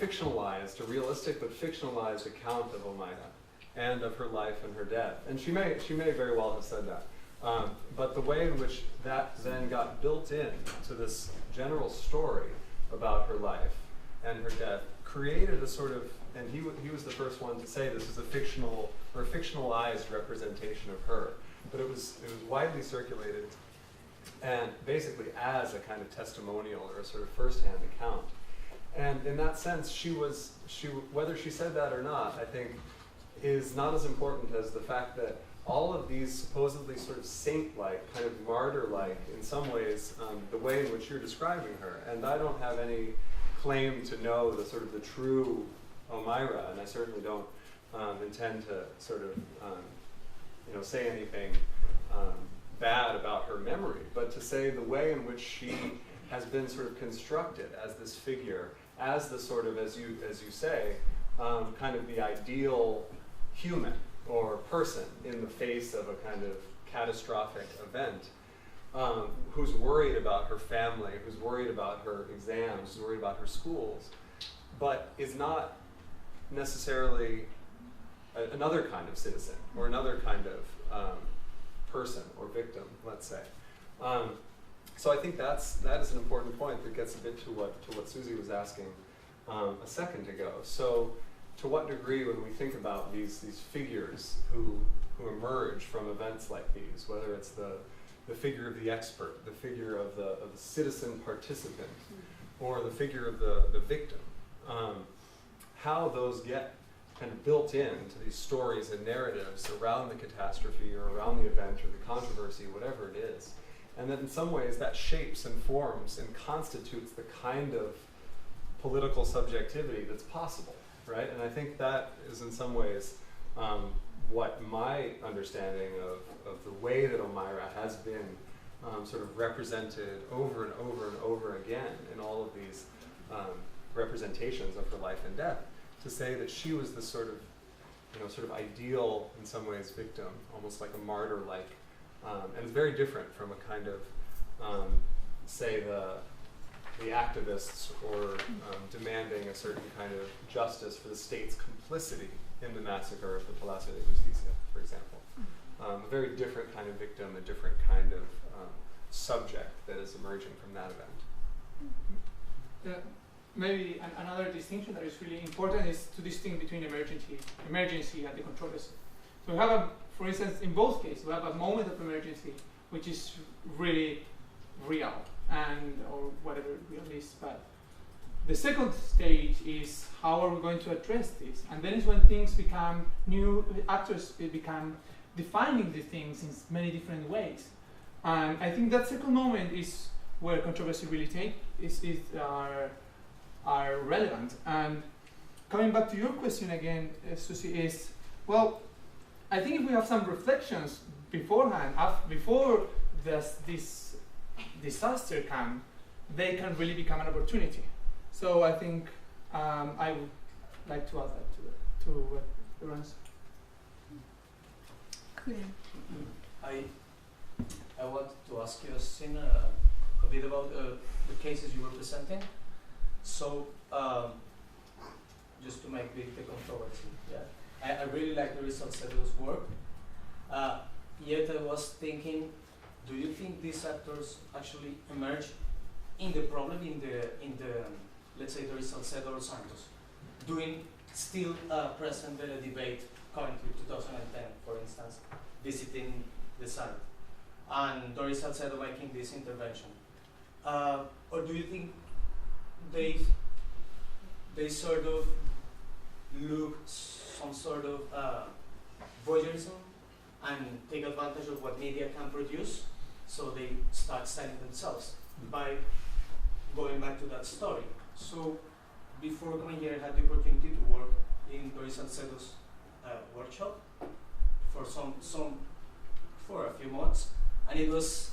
realistic but fictionalized account of Omaira and of her life and her death. And she may very well have said that. But the way in which that then got built in to this general story about her life and her death created a sort of, and he was the first one to say this is a fictional or fictionalized representation of her. But it was widely circulated and basically as a kind of testimonial or a sort of first-hand account. And in that sense, whether she said that or not, I think, is not as important as the fact that all of these supposedly sort of saint-like, kind of martyr-like, in some ways, the way in which you're describing her, and I don't have any claim to know the sort of the true Omaira, and I certainly don't intend to sort of say anything bad about her memory, but to say the way in which she has been sort of constructed as this figure, as the sort of, as you say, kind of the ideal human or person in the face of a kind of catastrophic event, who's worried about her family, who's worried about her exams, who's worried about her schools, but is not necessarily another kind of citizen or another kind of person or victim, let's say. So I think that is an important point that gets a bit to what Susie was asking a second ago. So to what degree, when we think about these figures who emerge from events like these, whether it's the figure of the expert, the figure of the citizen participant, or the figure of the victim, how those get kind of built into these stories and narratives around the catastrophe or around the event or the controversy, whatever it is. And that in some ways that shapes and forms and constitutes the kind of political subjectivity that's possible, right? And I think that is in some ways what my understanding of the way that Omaira has been sort of represented over and over and over again in all of these representations of her life and death, to say that she was this sort of ideal, in some ways, victim, almost like a martyr-like. And it's very different from a kind of, say, the activists or demanding a certain kind of justice for the state's complicity in the massacre of the Palacio De Justicia, for example. A very different kind of victim, a different kind of subject that is emerging from that event. Yeah. maybe another distinction that is really important is to distinguish between emergency and the controversy. So we have for instance, in both cases, we have a moment of emergency which is really real, or whatever real is, but the second stage is how are we going to address this? And then is when things become new, actors become defining the things in many different ways. And I think that second moment is where controversy really are relevant. And coming back to your question again, Susie, is, well, I think if we have some reflections beforehand, before this disaster comes, they can really become an opportunity. So I think I would like to add that to what everyone's. I wanted to ask you, Sin, a bit about the cases you were presenting. So, just to make big the controversy, I really like the results of those work. Yet I was thinking, do you think these actors actually emerge in the problem, in the let's say there is Salcedo or Santos, doing still present the debate currently 2010, for instance, visiting the site, and Doris Salcedo making this intervention, or do you think they sort of look some sort of voyeurism and take advantage of what media can produce, so they start selling themselves by going back to that story? So before coming here, I had the opportunity to work in Doris Salcedo's workshop for for a few months, and it was,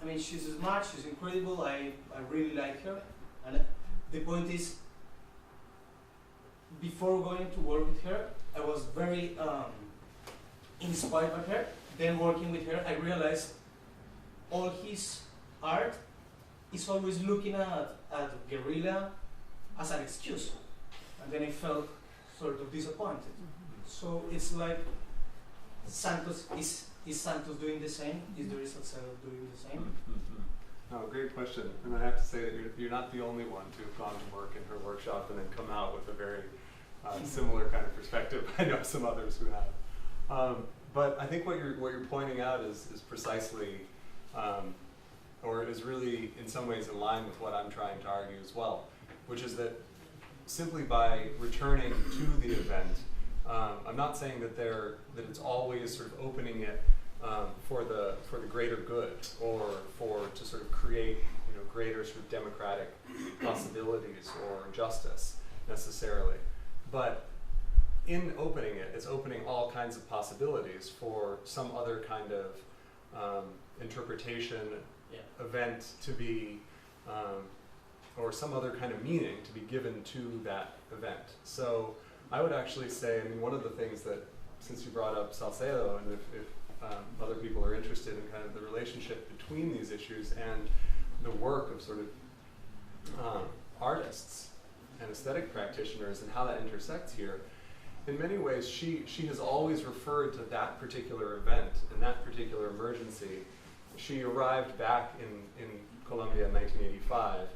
I mean, she's smart, she's incredible, I really like her, and the point is, before going to work with her, I was very inspired by her. Then working with her, I realized all his art is always looking at guerrilla as an excuse, and then I felt sort of disappointed. So it's like Santos is Santos doing the same? Is Doris Salcedo doing the same? No, great question. And I have to say that you're not the only one to have gone to work in her workshop and then come out with a very similar kind of perspective. I know some others who have. But I think what you're pointing out is precisely, or is really in some ways in line with what I'm trying to argue as well, which is that simply by returning to the event, I'm not saying that it's always sort of opening it for the greater good, or to sort of create greater sort of democratic possibilities or justice necessarily, but in opening it, it's opening all kinds of possibilities for some other kind of interpretation, event to be, or some other kind of meaning to be given to that event. So I would actually say, I mean, one of the things that, since you brought up Salcedo, and if other people are interested in kind of the relationship between these issues and the work of sort of artists and aesthetic practitioners and how that intersects here, in many ways she has always referred to that particular event and that particular emergency. She arrived back in Colombia in 1985,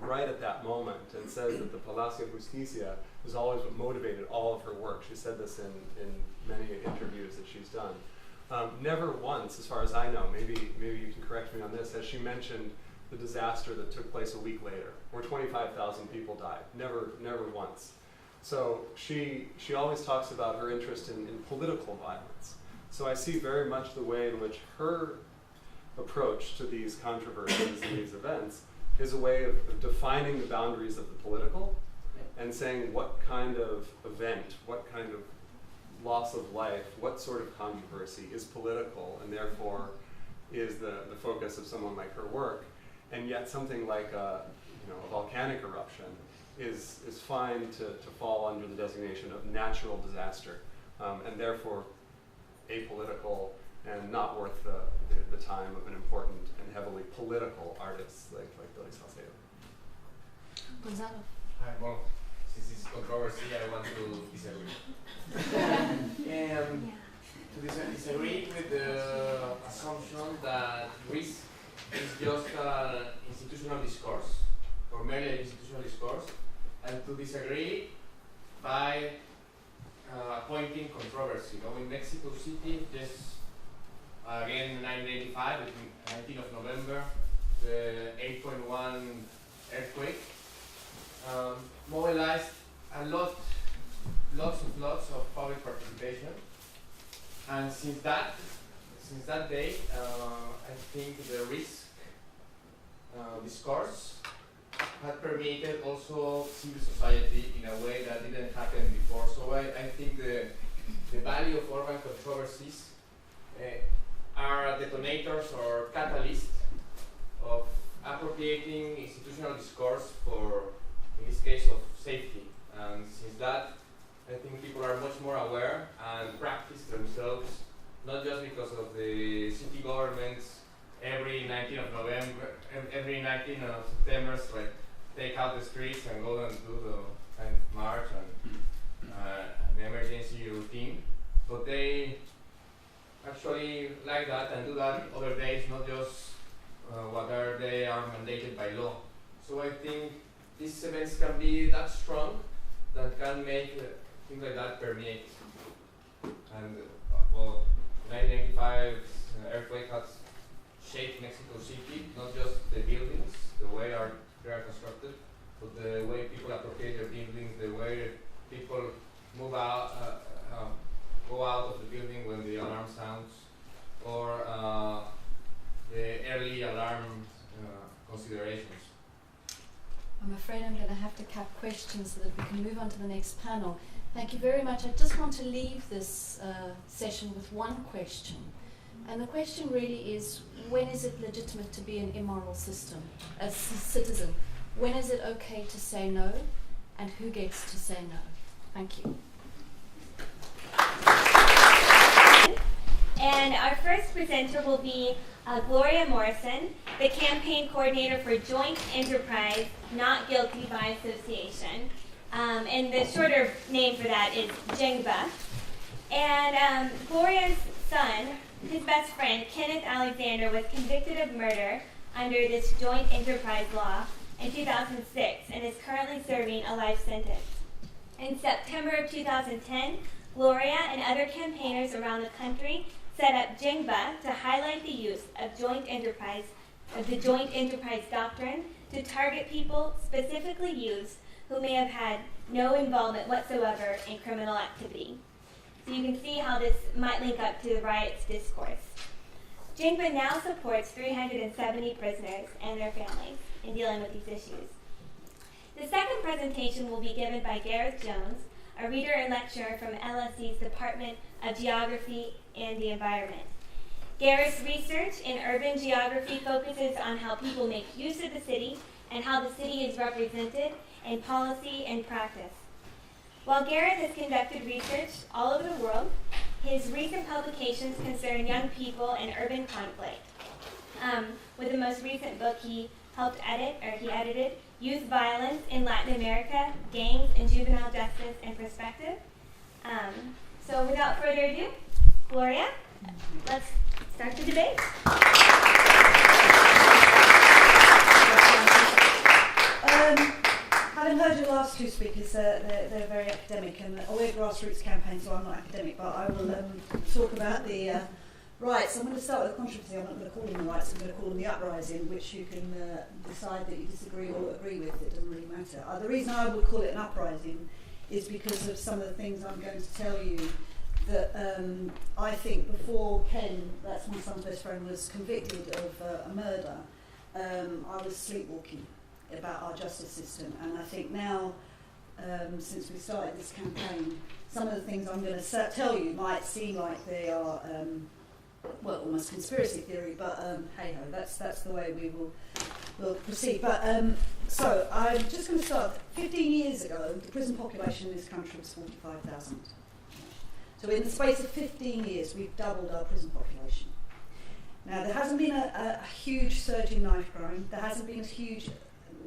right at that moment, and says that the Palacio De Justicia was always what motivated all of her work. She said this in many interviews that she's done. Never once, as far as I know, maybe you can correct me on this, has she mentioned the disaster that took place a week later, where 25,000 people died. Never once. So she always talks about her interest in political violence. So I see very much the way in which her approach to these controversies and these events is a way of defining the boundaries of the political and saying what kind of event, what kind of loss of life, what sort of controversy is political and therefore is the focus of someone like her work. And yet something like a volcanic eruption is fine to fall under the designation of natural disaster, and therefore apolitical and not worth the time of an important and heavily political artist like Doris Salcedo. Gonzalo. Hi, well, since it's controversy, I want to disagree. To disagree with the assumption that risk is just an institutional discourse or merely institutional discourse, and to disagree by appointing controversy. In Mexico City, just again in 1985, between 19th of November, the 8.1 earthquake mobilized lots of public participation, and since that day, I think the risk discourse had permeated also civil society in a way that didn't happen before. So I think the value of urban controversies are detonators or catalysts of appropriating institutional discourse for, in this case, of safety. And since that, I think people are much more aware and practice themselves, not just because of the city governments every 19th of November, every 19th of September, like take out the streets and go and do the kind of march and an emergency routine, but they actually like that and do that other days, not just whether they are mandated by law. So I think these events can be that strong that can make things like that permeate. And well, 1985 earthquake has shaped Mexico City, not just the buildings, the way they are constructed, but the way people appropriate their buildings, the way people move out, go out of the building when the alarm sounds, or the early alarm considerations. I'm afraid I'm going to have to cut questions so that we can move on to the next panel. Thank you very much. I just want to leave this session with one question. And the question really is, when is it legitimate to be an immoral system, as a citizen? When is it okay to say no, and who gets to say no? Thank you. And our first presenter will be Gloria Morrison, the campaign coordinator for Joint Enterprise Not Guilty by Association. And the shorter name for that is JENGbA. And Gloria's son, his best friend, Kenneth Alexander, was convicted of murder under this joint enterprise law in 2006 and is currently serving a life sentence. In September of 2010, Gloria and other campaigners around the country set up JENGbA to highlight the use of the joint enterprise doctrine to target people, specifically youths, who may have had no involvement whatsoever in criminal activity. So you can see how this might link up to the riots discourse. JENGbA now supports 370 prisoners and their families in dealing with these issues. The second presentation will be given by Gareth Jones, a reader and lecturer from LSE's Department of Geography and the Environment. Gareth's research in urban geography focuses on how people make use of the city and how the city is represented in policy and practice. While Gareth has conducted research all over the world, his recent publications concern young people and urban conflict. With the most recent book he edited, Youth Violence in Latin America, Gangs and Juvenile Justice in Perspective. So without further ado, Gloria, let's start the debate. Having heard your last two speakers, they're very academic, and we're a grassroots campaign, so I'm not academic, but I will talk about the rights. I'm going to start with the controversy. I'm not going to call them the rights, I'm going to call them the uprising, which you can decide that you disagree or agree with. It doesn't really matter. The reason I would call it an uprising is because of some of the things I'm going to tell you that I think before Ken, that's my son's best friend, was convicted of a murder, I was sleepwalking about our justice system, and I think now, since we started this campaign, some of the things I'm going to tell you might seem like they are, well, almost conspiracy theory, but hey-ho, that's the way we'll proceed. But so I'm just going to start. 15 years ago, the prison population in this country was 45,000. So in the space of 15 years, we've doubled our prison population. Now, there hasn't been a huge surge in knife crime. There hasn't been a huge,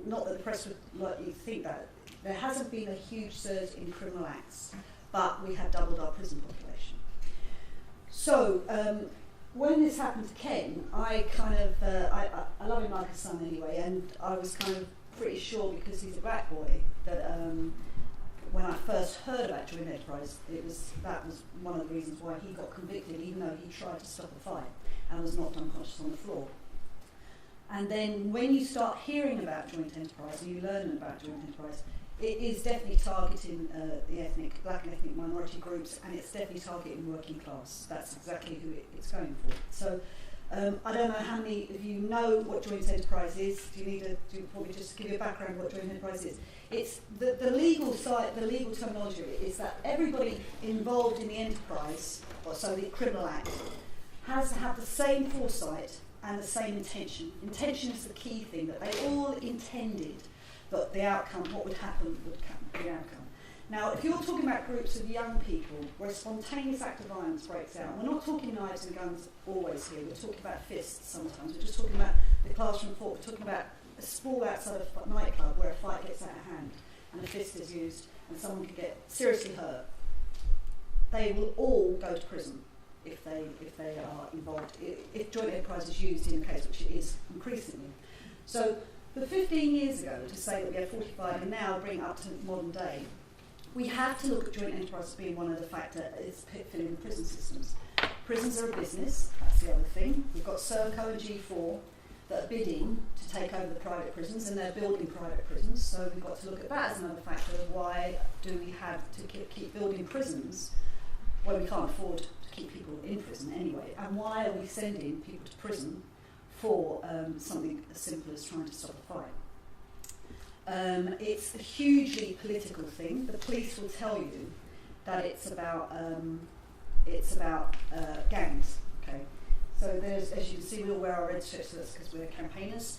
not that the press would let you think that, there hasn't been a huge surge in criminal acts, but we have doubled our prison population. So when this happened to Ken, I kind of, I love him like a son anyway, and I was kind of pretty sure, because he's a black boy, that when I first heard about joint enterprise, that was one of the reasons why he got convicted, even though he tried to stop the fight and was knocked unconscious on the floor. And then when you start hearing about joint enterprise and you learn about joint enterprise, it is definitely targeting the black and ethnic minority groups, and it's definitely targeting working class. That's exactly who it's going for. So I don't know how many of you know what joint enterprise is. Do you probably just give you a background of what joint enterprise is? It's the legal side, the legal terminology is that everybody involved in the enterprise, or so the criminal act, has to have the same foresight and the same intention. Intention is the key thing, that they all intended that the outcome, what would happen, would be the outcome. Now, if you're talking about groups of young people where a spontaneous act of violence breaks out, we're not talking knives and guns always here, we're talking about fists sometimes, we're just talking about the classroom fort, we're talking about a sprawl outside a nightclub where a fight gets out of hand and a fist is used and someone could get seriously hurt. They will all go to prison if they are involved, if joint enterprise is used in the case, which it is increasingly. So, for 15 years ago, to say that we had 45 and now bring it up to modern day, we have to look at joint enterprise as being one of the factors is filling the prison systems. Prisons are a business, that's the other thing. We've got Serco and G4 that are bidding to take over the private prisons, and they're building private prisons, so we've got to look at that as another factor of why do we have to keep building prisons when we can't afford to keep people in prison anyway, and why are we sending people to prison for something as simple as trying to stop a fight. It's a hugely political thing. The police will tell you that it's about gangs. Okay, so there's, as you can see, we all wear our red shirts because we're campaigners.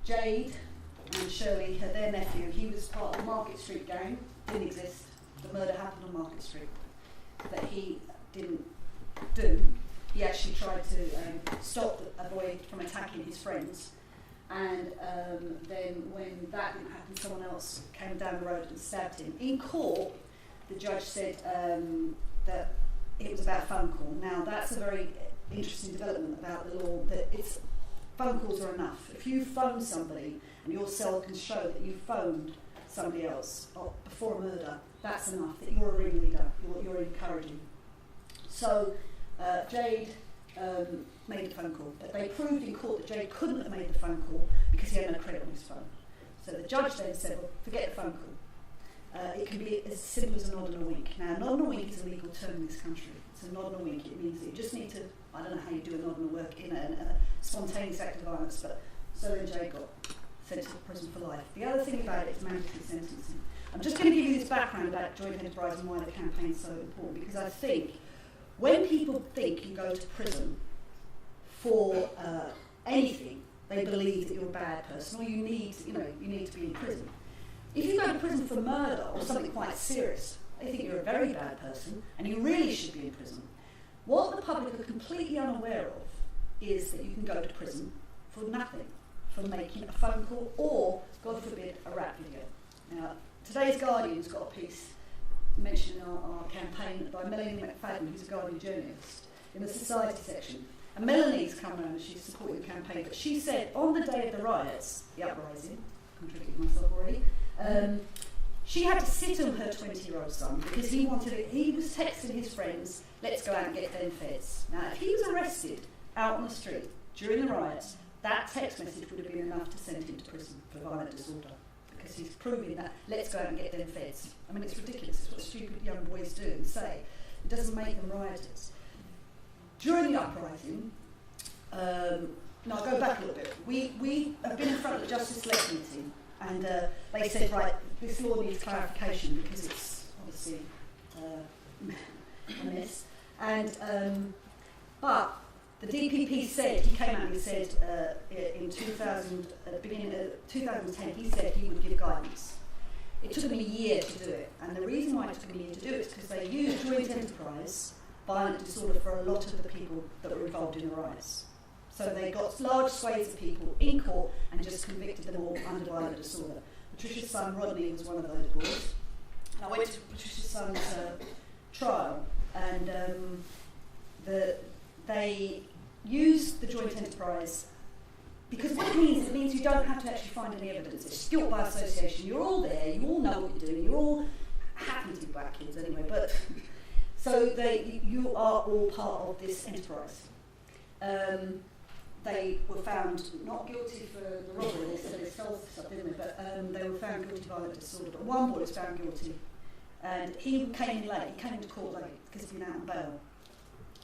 Jade and Shirley had their nephew. He was part of the Market Street gang. Didn't exist. The murder happened on Market Street that he didn't do. He actually tried to stop a boy from attacking his friends, and then when that didn't happen, someone else came down the road and stabbed him. In court, the judge said that it was about a phone call. Now, that's a very interesting development about the law, that phone calls are enough. If you phone somebody and your cell can show that you phoned somebody else before a murder, that's enough, that you're a ringleader, you're encouraging. So, Jade made the phone call, but they proved in court that Jade couldn't have made the phone call because he had no credit on his phone. So the judge then said, well, forget the phone call. It can be as simple as a nod and a wink. Now, a nod and a wink is a legal term in this country. It's a nod and a wink. It means that you just need to, I don't know how you do a nod and a wink in a spontaneous act of violence, but so then Jade got sent to prison for life. The other thing about it is mandatory sentencing. I'm just going to give you this background about joint enterprise and why the campaign is so important, because I think when people think you go to prison for anything, they believe that you're a bad person, or you need to be in prison. If you go to prison for murder or something quite serious, they think you're a very bad person and you really should be in prison. What the public are completely unaware of is that you can go to prison for nothing, for making a phone call or, God forbid, a rap video. Now, today's Guardian's got a piece mentioning our campaign by Melanie McFadden, who's a Guardian journalist, in the society section. And Melanie's come around and she's supporting the campaign, but she said on the day of the riots, the uprising, contradicted myself already, she had to sit on her 20-year-old son because he was texting his friends, let's go out and get them feds. Now, if he was arrested out on the street during the riots, that text message would have been enough to send him to prison for violent disorder, because he's proving that, let's go out and get them feds. I mean, it's ridiculous. It's what stupid young boys do and say. It doesn't make them rioters. During the uprising, now I'll go back a little bit. We have been in front of the Justice Select Committee, and they said, right, this law needs clarification because it's obviously a mess. And but the DPP said, he came out and he said in 2000, at the beginning of 2010, he said he would give guidance. It took them a year to do it, and the reason why it took them a year to do it is because they used joint enterprise, violent disorder, for a lot of the people that were involved in the riots. So they got large swathes of people in court and just convicted them all under violent disorder. Patricia's son Rodney was one of those boys. And I went to Patricia's son's trial, and they used the joint enterprise Because what it means you don't have to actually find any evidence. It's guilt by association. You're all there, you all know what you're doing, you're all happen to be black kids anyway, but so you are all part of this enterprise. They were found not guilty for the robbery, they said they stole stuff, didn't they? But they were found guilty of violent disorder. But one boy was found guilty, and he came in late, he came into court late because he'd been out on bail.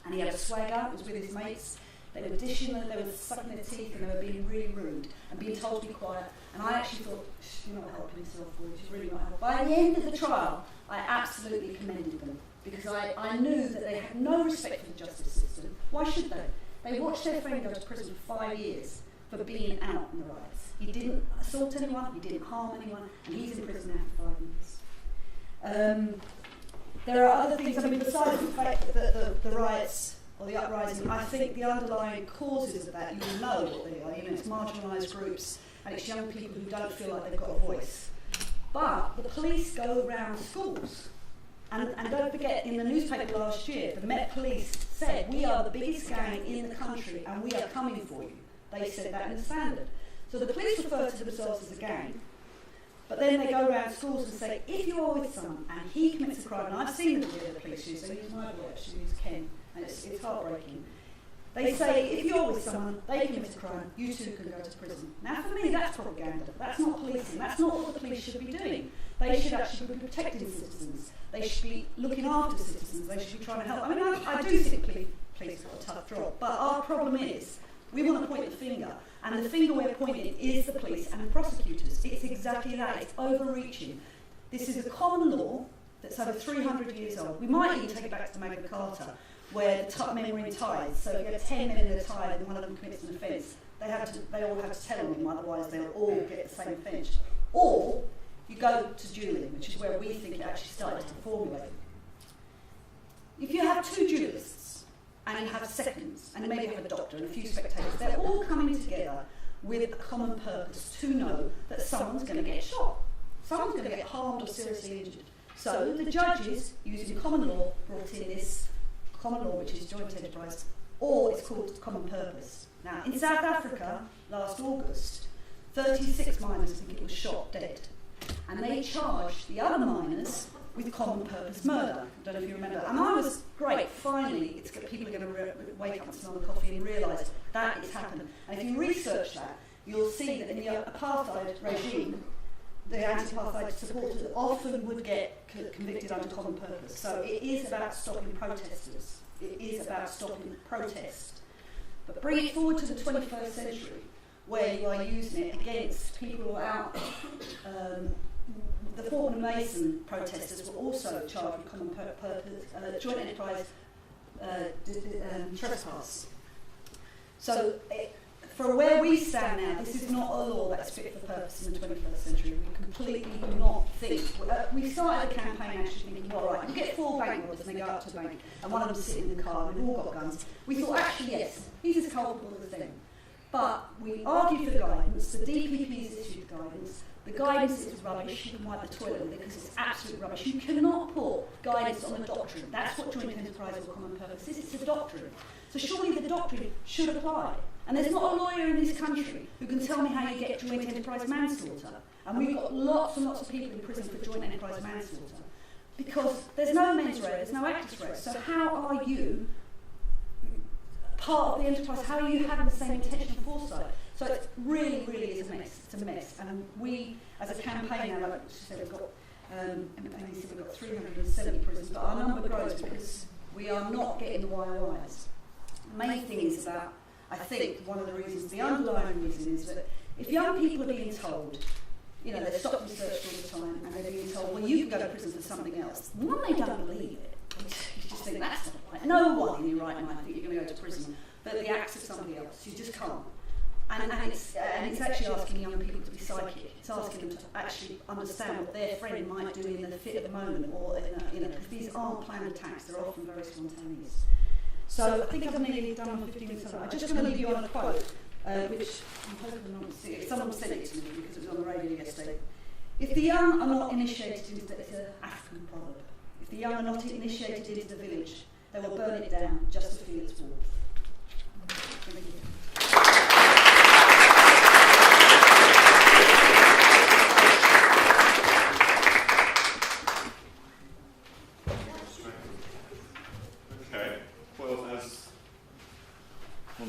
And he had a swagger, he was with his mates. They were dishing them, they were sucking their teeth, and they were being really rude and being told to be quiet. And I actually thought, she's not helping herself, boy, she's really not helping. By the end of the trial, I absolutely commended them because I knew that they had no respect for the justice system. Why should they? They watched their friend go to prison for 5 years for being out in the riots. He didn't assault anyone, he didn't harm anyone, and he's in prison now for 5 years. There are other things, I mean, besides the fact that the riots or the uprising, I think the underlying causes of that, you know what they are. You know, it's marginalised groups and it's young people who don't feel like they've got a voice. But the police go around schools. And don't forget, in the newspaper last year, the Met Police said, we are the biggest gang in the country and we are coming for you. They said that in the Standard. So the police refer to themselves as a gang. But then they go around schools and say, if you are with someone and he commits a crime, and I've seen the video the police use, they use my boy actually, use Ken, and it's heartbreaking. They say, if you're with someone, they commit a crime, you too can go to prison. Now for me, that's propaganda. That's not policing. That's not what the police should be doing. They should actually be protecting citizens. They should be looking after citizens. They should be trying to help. I mean, I do think police got a tough job, but our problem is, we want to point the finger, and the finger we're pointing is the police and the prosecutors. It's exactly that. It's overreaching. This is a common law that's over 300 years old. We might even take it back to Magna Carta, where the men were in ties. So if you have 10 men in a tie and one of them commits an offence, they all have to tell on him, otherwise they'll all get the same offence. Or you go to duelling, which is where we think it actually started to formulate. If you have two duelists, and you have seconds, and maybe you have a doctor and a few spectators, they're all coming together with a common purpose to know that someone's going to get shot. Someone's going to get harmed or seriously injured. So the judges, using common law, brought in this common law, which is joint enterprise, or it's called common purpose. Now, in South Africa, last August, 36 miners, I think it was, shot dead. And they charged the other miners with common purpose murder. I don't know if you remember. And I was great, finally, people are going to wake up and smell the coffee and realise that it's happened. And if you research that, you'll see that in the apartheid regime, the anti-apartheid supporters often would get convicted under common purpose. So it is about stopping protesters. It is about stopping protest. But bring it forward to the 21st century, where you are using it against people who are out. The Fort and Mason protesters were also charged with common purpose, joint enterprise trespass. So for where we stand now, this is not a law that's fit for purpose in the 21st century. We completely do not think. We started a campaign actually thinking, all right, you get 4 bank robbers and they go up to the bank and one of them sitting in the car and they've all got guns. We thought, actually, yes, he's as culpable as them. But we argued for the guidance, the DPP's issued guidance. The guidance is rubbish, you can wipe the toilet with it because it's absolute rubbish. You cannot put guidance on a doctrine. That's what joint enterprise or common purpose is, it's a doctrine. So surely the doctrine should apply. And there's not a lawyer in this country who can tell me how you get joint enterprise manslaughter. And we've got lots and lots of people in prison for joint enterprise manslaughter. Because there's no mens rea, there's no actus rea. So how are you part of the enterprise? How are you having the same intention and foresight? So it really, really is a mess. It's a mess. And we, as a campaign now, like she said, we've got 370 prisons, but our number grows because we are not getting the YOIs. The main thing is about, I think, one of the reasons, the underlying reason is that if young people are being told, you know, they're stopped and searched all the time, and they're being told, well, you can go to prison for something else, one, they don't believe it. You just think, that's not right. No one in your right mind think you're going to go to prison for the acts of somebody else. You just can't. And it's actually asking young people to be psychic. It's asking them to actually understand what their friend might do in the fit of the moment, or because these aren't planned attacks, they're often very spontaneous. So I think I've nearly done my 15 minutes. I'm just going to leave you on a quote, which I'm hoping not to see. Someone sent it to me because it was on the radio yesterday. If the young are not initiated into it's an African proverb. If the young are not initiated into the village, they will burn it down just to feel its warmth. Thank you.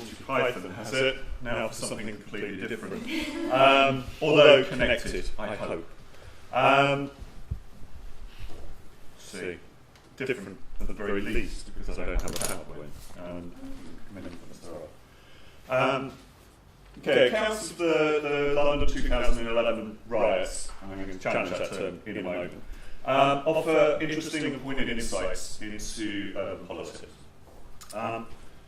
Monty Python has it, now for something completely different. Although connected, I hope. See, different at the very least, because I don't have a PowerPoint. Many of us are. Okay, accounts of the London 2011 riots, I'm going to challenge that term in a moment, offer interesting and poignant insights into urban politics.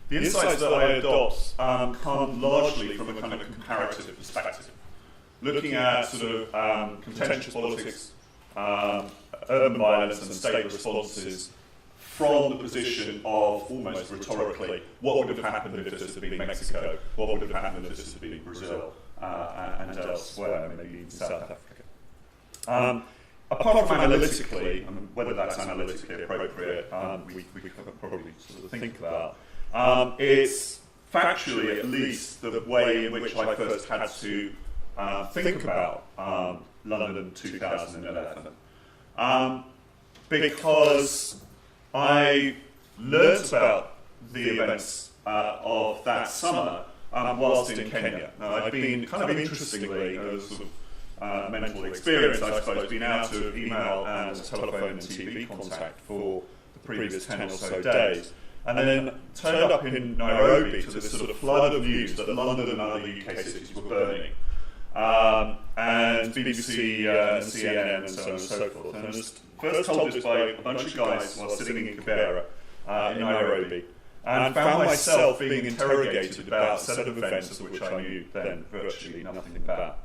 The insights that I adopt come largely from a kind of comparative perspective, looking at sort of contentious politics, urban violence and state responses from the position of almost rhetorically, what would have happened if this had been Mexico, what would have happened if this had been Brazil, and elsewhere, maybe in South Africa. Apart from analytically, whether that's analytically appropriate, we could probably sort of think about, it's factually at least the way in which I first had to think about London 2011. Because I learnt about the events of that summer whilst in Kenya. Now, I'd been kind of interestingly, a sort of mental experience, I suppose, been out of email and telephone and TV contact for the previous 10 or so days, and then turned up in Nairobi to this sort of flood of news that London and other UK cities were burning. And BBC and CNN and so on and so forth. And I was first told this by a bunch of guys while sitting in JENGbA in Nairobi, and found myself being interrogated about a set of events of which I knew then virtually nothing about.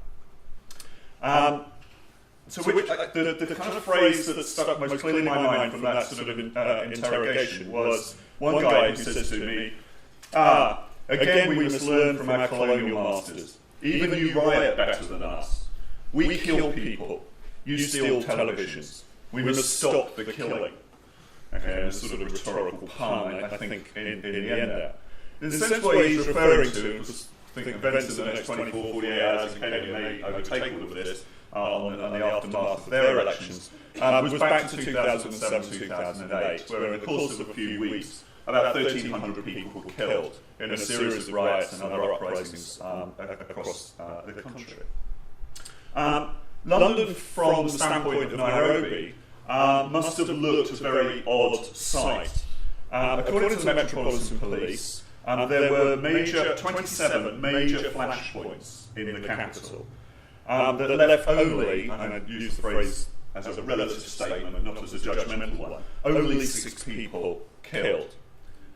So the kind of phrase that stuck most clearly in my mind from that sort of interrogation was one guy who said to me, again we must learn from our colonial masters. Even you riot better than us. We kill people. You steal televisions. We must stop the killing. Okay, and a sort of rhetorical pun, I think, in the end there. In the sense what he's referring to, because I think events in the next 24, 48 hours in Kenya may overtake all of this on the aftermath of their elections, was back to 2007, 2008, where in the course of a few weeks, about 1,300 people were killed in a series of riots and other uprisings across the country. London, from the standpoint of Nairobi, must have looked a very odd sight. According to the Metropolitan Police, there were 27 major flashpoints in the capital that left only, and I use the phrase as a relative statement, not as a judgmental one, only 6 people killed.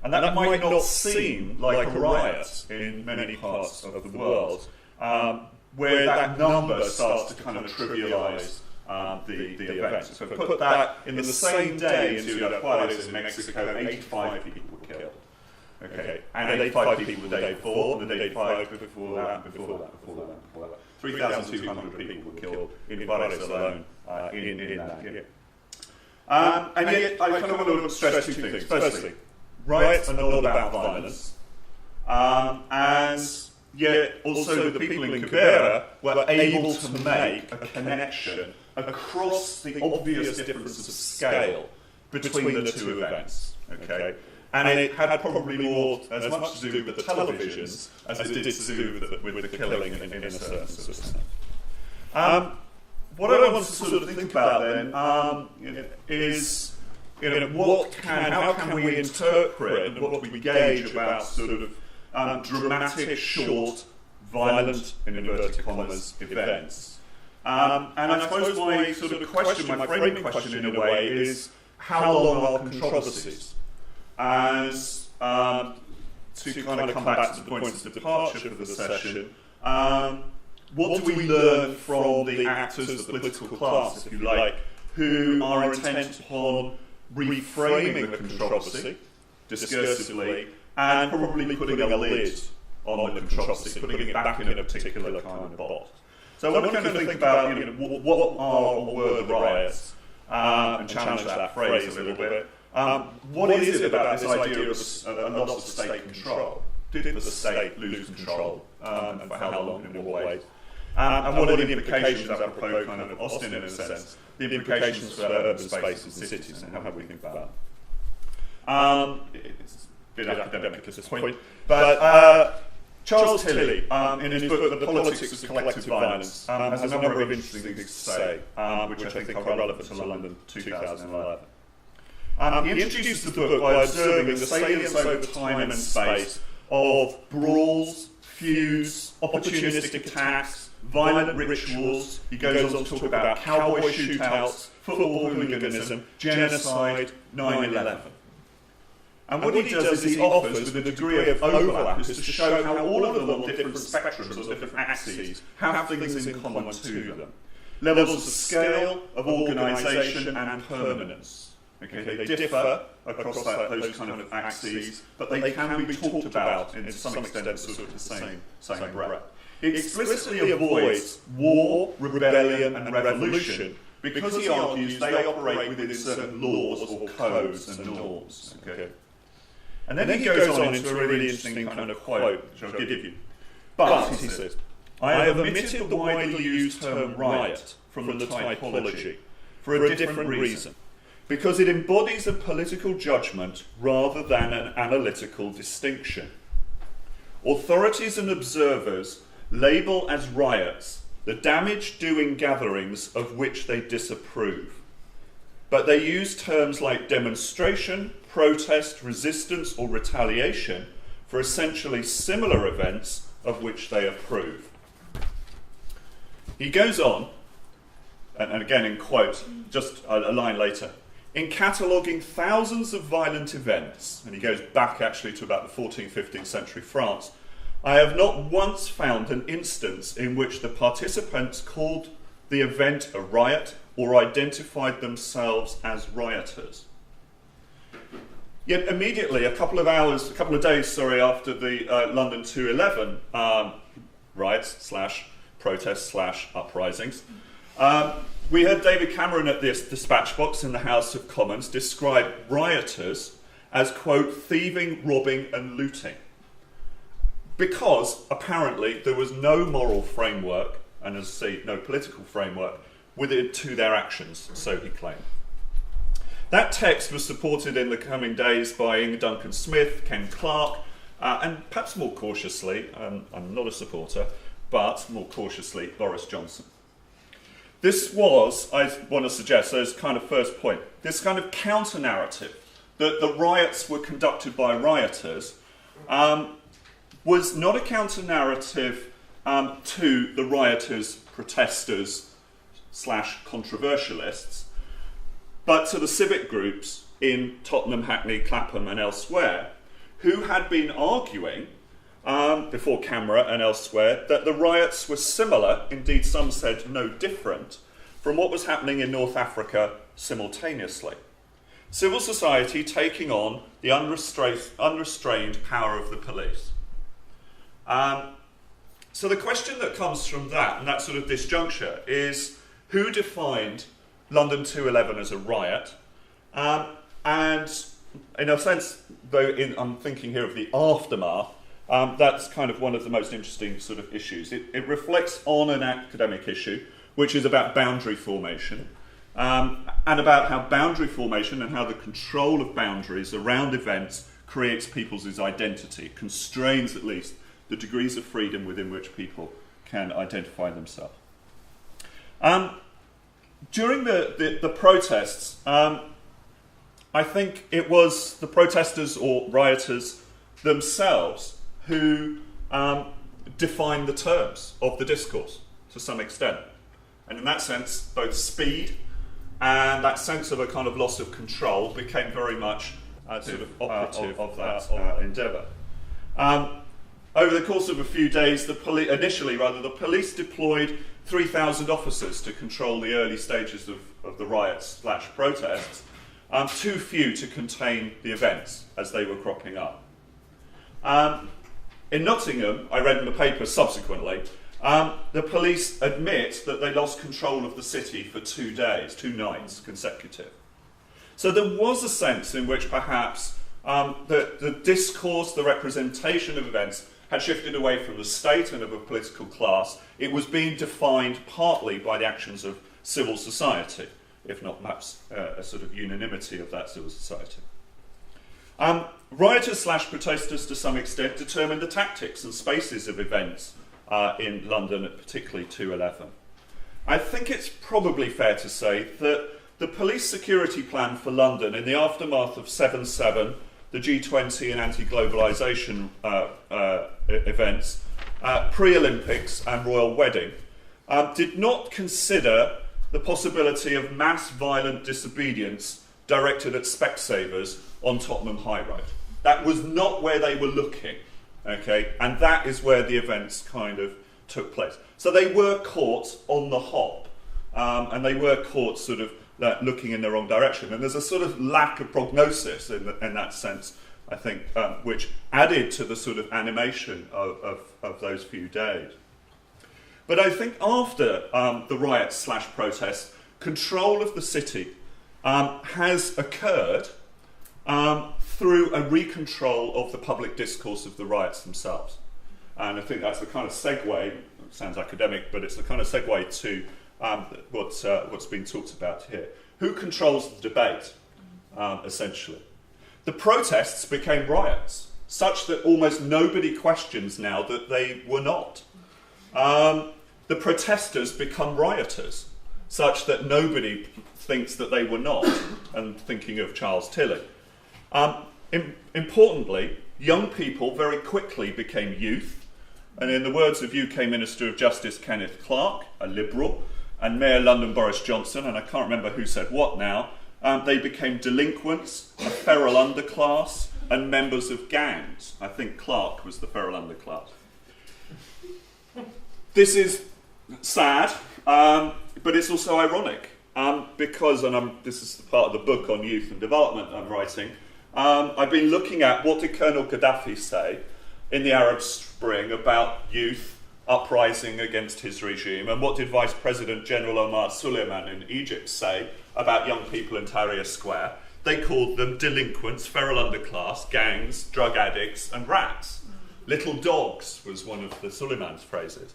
And that might not seem like a riot in many parts of the world, where that number starts to kind of trivialise the events. So put that in the same day in Ciudad Juarez in Mexico, 85 people were killed. Okay, and 85 people the day before, and the day before that. 3,200 people were killed in Juarez alone in that year. And yet, I kind of want to stress 2 things. Firstly, riots are not about violence, and yet also the people in JENGbA were able to make a connection across the obvious differences of scale between the 2 events. Okay, and it had probably more as much to do with the televisions as it did to do with the killing in a certain sort of sense. What I want to sort of think about then is, how can we interpret and what we gauge about sort of dramatic, short, violent, in inverted commas, events. And I suppose my sort of question, my framing question in a way, is how long are controversies? As to kind of come back to the points of departure for the session, what do we learn from the actors, the political class, if you like, who are intent upon reframing the controversy discursively and probably putting a lid on the controversy, putting it back in a particular kind of box? So I want to kind of think about what are or were the riots and challenge that phrase a little bit. What is it about this idea of a loss of state control? Did the state lose control, and for how long and in what ways? And what are the implications, apropos kind of Austin in a sense, the implications for urban spaces and cities, and how we think about it? bit academic at this point, but Charles Tilley, in his book The Politics of Collective Violence, has a number of interesting things to say, which I think are relevant to London 2011. He introduces the book by observing the salience over time and space of brawls, feuds, opportunistic attacks, violent rituals. He goes on to talk about cowboy shootouts, football hooliganism, genocide, 9/11. And what he does is he offers, with a degree of overlap, is to show how all of them on different spectrums or different axes have things in common to them. Levels of scale, of organisation and permanence. Okay, they differ across those kind of axes, but they can be talked about in some extent sort of the same breath. He explicitly avoids war, rebellion and revolution because he argues they operate within certain laws or codes and norms. Okay. And then he goes on into a really interesting kind of quote, which I'll give you. But, he says, I have omitted the widely used term riot from the typology for a different reason, because it embodies a political judgment rather than an analytical distinction. Authorities and observers label as riots the damage-doing gatherings of which they disapprove, but they use terms like demonstration, protest, resistance or retaliation for essentially similar events of which they approve. He goes on, and again in quote, just a line later, in cataloguing thousands of violent events, and he goes back actually to about the 14th, 15th century France, I have not once found an instance in which the participants called the event a riot or identified themselves as rioters. Yet immediately, a couple of days after the London 2/11 riots / protests / uprisings, we heard David Cameron at this dispatch box in the House of Commons describe rioters as, quote, thieving, robbing and looting. Because, apparently, there was no moral framework, and as I say, no political framework, with it to their actions, so he claimed. That text was supported in the coming days by Ian Duncan Smith, Ken Clarke, and perhaps more cautiously, I'm not a supporter, but more cautiously, Boris Johnson. This was, I want to suggest, as kind of first point, this kind of counter-narrative that the riots were conducted by rioters was not a counter-narrative to the rioters, protesters / controversialists, but to the civic groups in Tottenham, Hackney, Clapham and elsewhere, who had been arguing before camera and elsewhere that the riots were similar, indeed some said no different, from what was happening in North Africa simultaneously. Civil society taking on the unrestrained power of the police. So the question that comes from that, and that sort of disjuncture, is who defined London 2/11 as a riot? And in a sense, though I'm thinking here of the aftermath, that's kind of one of the most interesting sort of issues. It reflects on an academic issue, which is about boundary formation, and about how boundary formation and how the control of boundaries around events creates people's identity, constrains at least the degrees of freedom within which people can identify themselves. During the protests, I think it was the protesters or rioters themselves who defined the terms of the discourse to some extent. And in that sense, both speed and that sense of a kind of loss of control became very much sort of operative of that endeavour. Over the course of a few days, the police deployed 3,000 officers to control the early stages of the riots / protests, too few to contain the events as they were cropping up. In Nottingham, I read in the paper subsequently, the police admit that they lost control of the city for 2 nights consecutive. So there was a sense in which perhaps the discourse, the representation of events had shifted away from the state and of a political class. It was being defined partly by the actions of civil society, if not perhaps a sort of unanimity of that civil society. Rioters/protesters, to some extent, determined the tactics and spaces of events in London, particularly 2/11. I think it's probably fair to say that the police security plan for London in the aftermath of 7/7, the G20 and anti-globalisation events, pre-Olympics and royal wedding, did not consider the possibility of mass violent disobedience directed at Specsavers on Tottenham High Road. That was not where they were looking, okay? And that is where the events kind of took place. So they were caught on the hop, and they were caught sort of looking in the wrong direction. And there's a sort of lack of prognosis in that sense, I think, which added to the sort of animation of those few days. But I think after the riots/protests, control of the city has occurred through a recontrol of the public discourse of the riots themselves. And I think that's the kind of segue, it sounds academic, but it's the kind of segue to what's being talked about here. Who controls the debate, essentially? The protests became riots, such that almost nobody questions now that they were not. The protesters become rioters, such that nobody thinks that they were not, and thinking of Charles Tilley. Importantly, young people very quickly became youth, and in the words of UK Minister of Justice Kenneth Clarke, a Liberal, and Mayor London Boris Johnson, and I can't remember who said what now, they became delinquents, a feral underclass, and members of gangs. I think Clarke was the feral underclass. This is sad, but it's also ironic, because, and this is the part of the book on youth and development I'm writing, I've been looking at what did Colonel Gaddafi say in the Arab Spring about youth uprising against his regime, and what did Vice President General Omar Suleiman in Egypt say about young people in Tahrir Square. They called them delinquents, feral underclass, gangs, drug addicts, and rats. Little dogs was one of the Suleiman's phrases.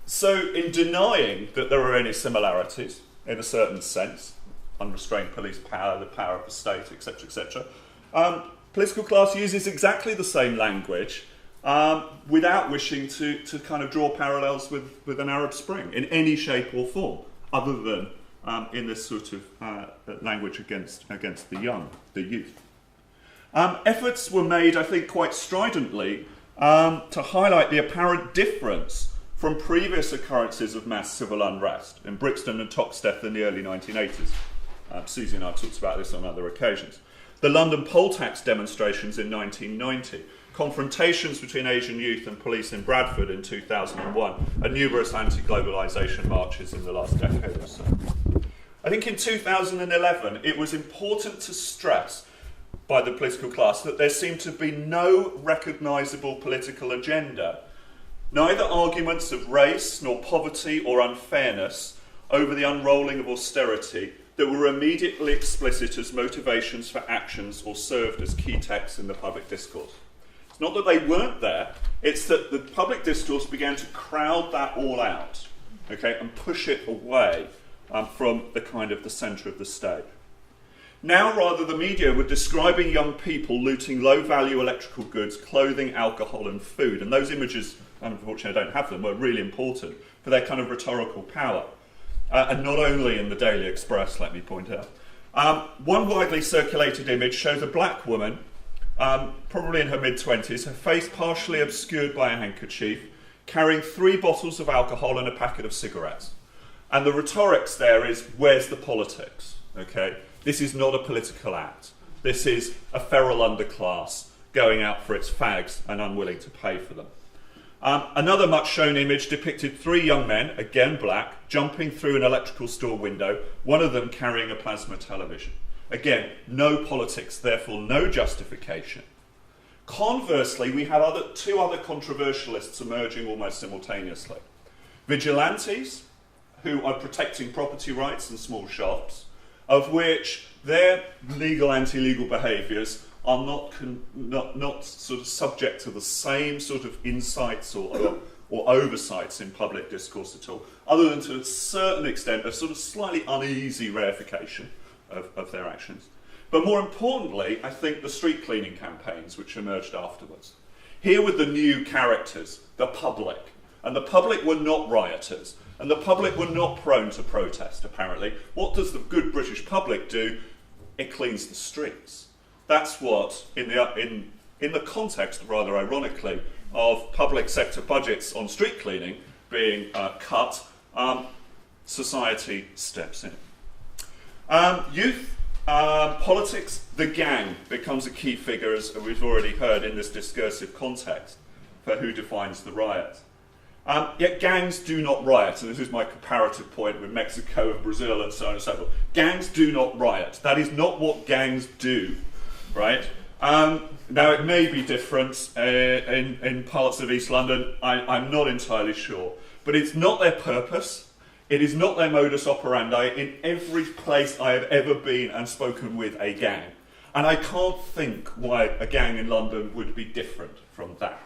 So in denying that there are any similarities, in a certain sense, unrestrained police power, the power of the state, etc., etc., political class uses exactly the same language without wishing to kind of draw parallels with an Arab Spring in any shape or form, other than in this sort of language against the young, the youth. Efforts were made, I think, quite stridently to highlight the apparent difference from previous occurrences of mass civil unrest in Brixton and Toxteth in the early 1980s. Susie and I talked about this on other occasions. The London poll tax demonstrations in 1990, confrontations between Asian youth and police in Bradford in 2001, and numerous anti-globalisation marches in the last decade or so. I think in 2011 it was important to stress by the political class that there seemed to be no recognisable political agenda, neither arguments of race nor poverty or unfairness over the unrolling of austerity that were immediately explicit as motivations for actions or served as key texts in the public discourse. It's not that they weren't there, it's that the public discourse began to crowd that all out, okay, and push it away from the kind of the centre of the stage. Now, rather, the media were describing young people looting low-value electrical goods, clothing, alcohol and food, and those images, unfortunately I don't have them, were really important for their kind of rhetorical power. And not only in the Daily Express, let me point out. One widely circulated image shows a black woman, probably in her mid-20s, her face partially obscured by a handkerchief, carrying 3 bottles of alcohol and a packet of cigarettes. And the rhetorics there is, where's the politics? Okay, this is not a political act. This is a feral underclass going out for its fags and unwilling to pay for them. Another much shown image depicted 3 young men, again black, jumping through an electrical store window, one of them carrying a plasma television. Again, no politics, therefore no justification. Conversely, we have 2 other controversialists emerging almost simultaneously. Vigilantes, who are protecting property rights and small shops, of which their legal, anti-legal behaviours are not sort of subject to the same sort of insights or oversights in public discourse at all, other than to a certain extent a sort of slightly uneasy reification of their actions. But more importantly, I think the street cleaning campaigns which emerged afterwards. Here were the new characters, the public. And the public were not rioters. And the public were not prone to protest, apparently. What does the good British public do? It cleans the streets. That's what, in the context, rather ironically, of public sector budgets on street cleaning being cut, society steps in. Youth, politics, the gang becomes a key figure, as we've already heard in this discursive context, for who defines the riot. Yet gangs do not riot, and this is my comparative point with Mexico and Brazil and so on and so forth. Gangs do not riot. That is not what gangs do, right? Now, it may be different in parts of East London. I'm not entirely sure. But it's not their purpose. It is not their modus operandi in every place I have ever been and spoken with a gang. And I can't think why a gang in London would be different from that.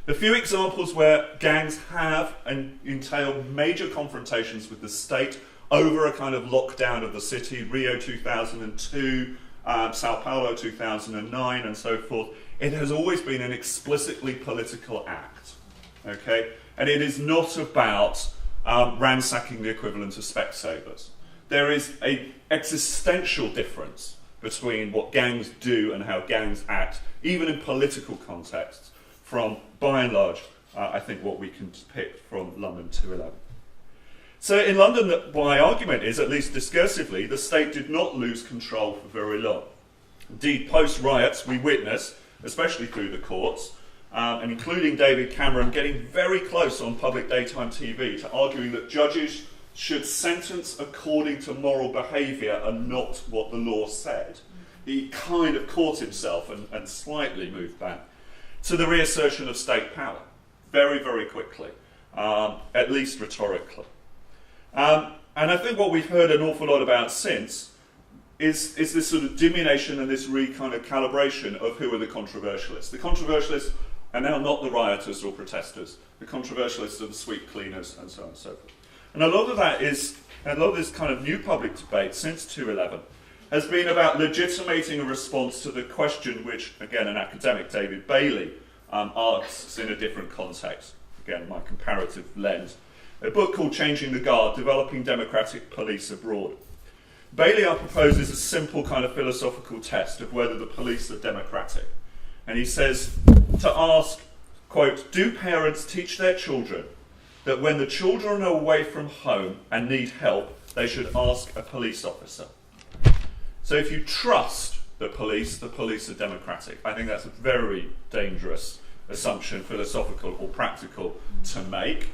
The few examples where gangs have and entail major confrontations with the state over a kind of lockdown of the city, Rio 2002, Sao Paulo 2009 and so forth, it has always been an explicitly political act, okay? And it is not about ransacking the equivalent of Specsavers. There is an existential difference between what gangs do and how gangs act, even in political contexts, from, by and large, I think what we can depict from London 211. So in London, my argument is, at least discursively, the state did not lose control for very long. Indeed, post-riots, we witness, especially through the courts, and including David Cameron getting very close on public daytime TV to arguing that judges should sentence according to moral behaviour and not what the law said. He kind of caught himself and slightly moved back to the reassertion of state power, very, very quickly, at least rhetorically. And I think what we've heard an awful lot about since is this sort of diminution and this kind of calibration of who are the controversialists. The controversialists are now not the rioters or protesters. The controversialists are the sweep cleaners and so on and so forth. And a lot of this kind of new public debate since 2011 has been about legitimating a response to the question which, again, an academic, David Bailey, asks in a different context. Again, my comparative lens. A book called Changing the Guard, Developing Democratic Police Abroad. Bailey proposes a simple kind of philosophical test of whether the police are democratic. And he says to ask, quote, do parents teach their children that when the children are away from home and need help, they should ask a police officer? So if you trust the police are democratic. I think that's a very dangerous assumption, philosophical or practical, to make.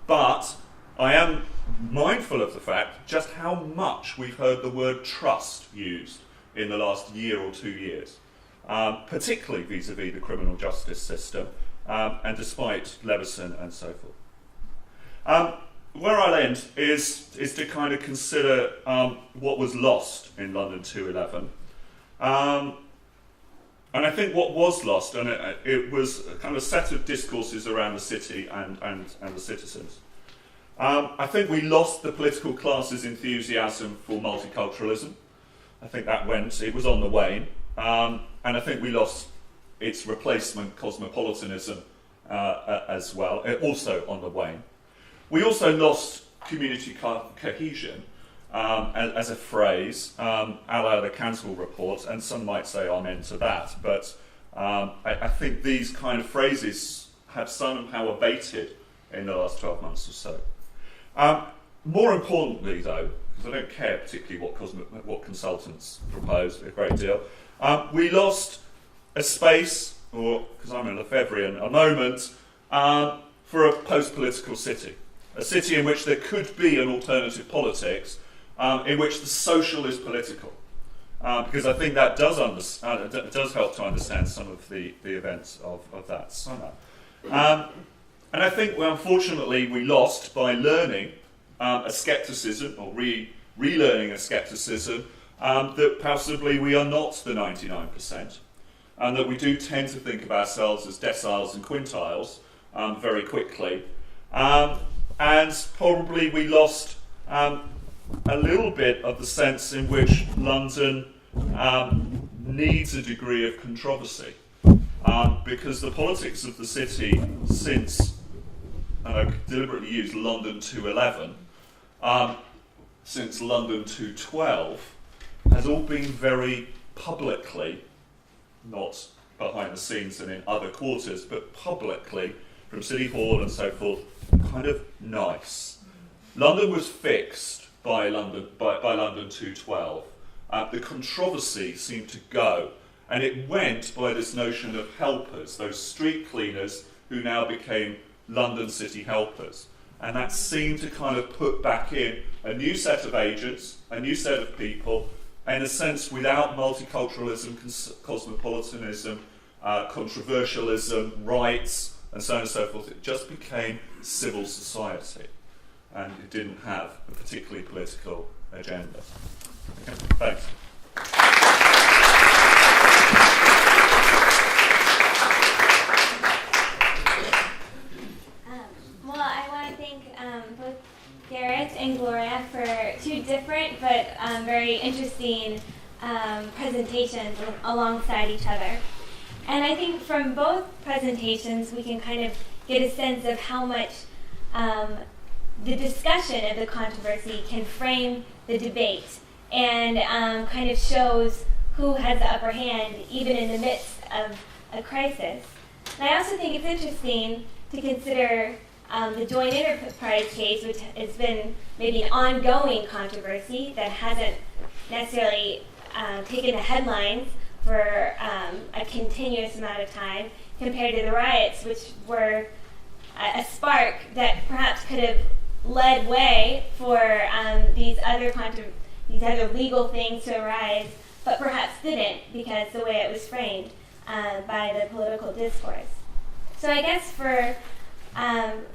But I am mindful of the fact just how much we've heard the word trust used in the last year or 2 years, particularly vis-à-vis the criminal justice system, and despite Leveson and so forth. Where I'll end is to kind of consider what was lost in London 211. And I think what was lost, and it was a kind of set of discourses around the city and the citizens. I think we lost the political class's enthusiasm for multiculturalism. I think it was on the wane. And I think we lost its replacement, cosmopolitanism, as well, also on the wane. We also lost community cohesion as a phrase, a la the Council report, and some might say amen to that, but I think these kind of phrases have somehow abated in the last 12 months or so. More importantly, though, because I don't care particularly what consultants propose a great deal, we lost a space, or, because I'm a Lefebvrean, a moment, for a post-political city. A city in which there could be an alternative politics, in which the social is political. Because I think that does help to understand some of the events of that summer. And I think, unfortunately, we lost by learning a scepticism, or relearning a scepticism, that possibly we are not the 99%, and that we do tend to think of ourselves as deciles and quintiles very quickly. And probably we lost a little bit of the sense in which London needs a degree of controversy because the politics of the city since, and I deliberately use London 211, since London 212, has all been very publicly, not behind the scenes and in other quarters, but publicly, from City Hall and so forth, kind of nice. London was fixed by London 212. The controversy seemed to go, and it went by this notion of helpers, those street cleaners who now became London city helpers. And that seemed to kind of put back in a new set of agents, a new set of people, in a sense without multiculturalism, cosmopolitanism, controversialism, rights, and so on and so forth. It just became civil society, and it didn't have a particularly political agenda. Okay, thanks. Well, I want to thank both Gareth and Gloria for two different but very interesting presentations alongside each other. And I think from both presentations we can kind of get a sense of how much the discussion of the controversy can frame the debate and kind of shows who has the upper hand even in the midst of a crisis. And I also think it's interesting to consider the joint enterprise case, which has been maybe an ongoing controversy that hasn't necessarily taken the headlines for a continuous amount of time, compared to the riots, which were a spark that perhaps could have led way for these other legal things to arise, but perhaps didn't because the way it was framed by the political discourse. So I guess for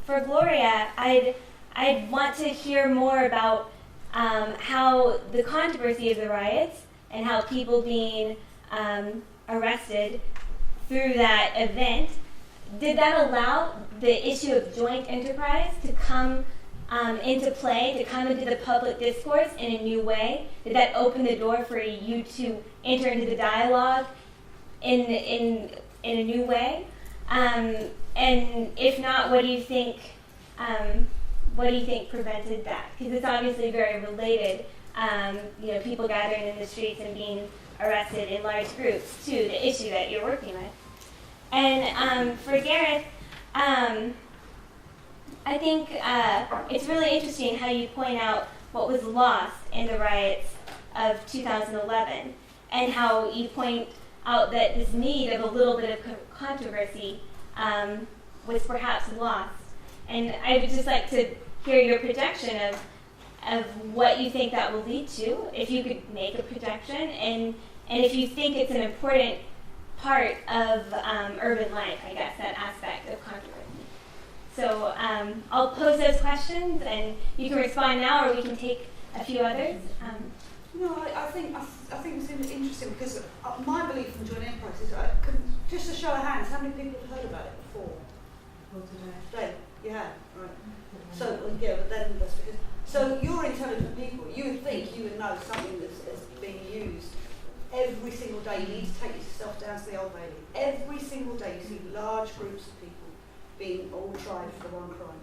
Gloria, I'd want to hear more about how the controversy of the riots and how people being arrested through that event, did that allow the issue of joint enterprise to come into play, to come into the public discourse in a new way? Did that open the door for you to enter into the dialogue in a new way? And if not, what do you think prevented that? Because it's obviously very related. People gathering in the streets and being arrested in large groups to the issue that you're working with. And for Gareth, I think it's really interesting how you point out what was lost in the riots of 2011, and how you point out that this need of a little bit of controversy was perhaps lost. And I would just like to hear your projection of what you think that will lead to, if you could make a projection, and if you think it's an important part of urban life, I guess, that aspect of controversy. So I'll pose those questions, and you can respond now, or we can take a few others. I think it's interesting because my belief in joint enterprise is, just a show of hands, how many people have heard about it before? Well, today. You have, right? So but then that's because. So you're intelligent people. You would think you would know something that's being used every single day. You need to take yourself down to the Old Bailey. Every single day you see large groups of people being all tried for one crime,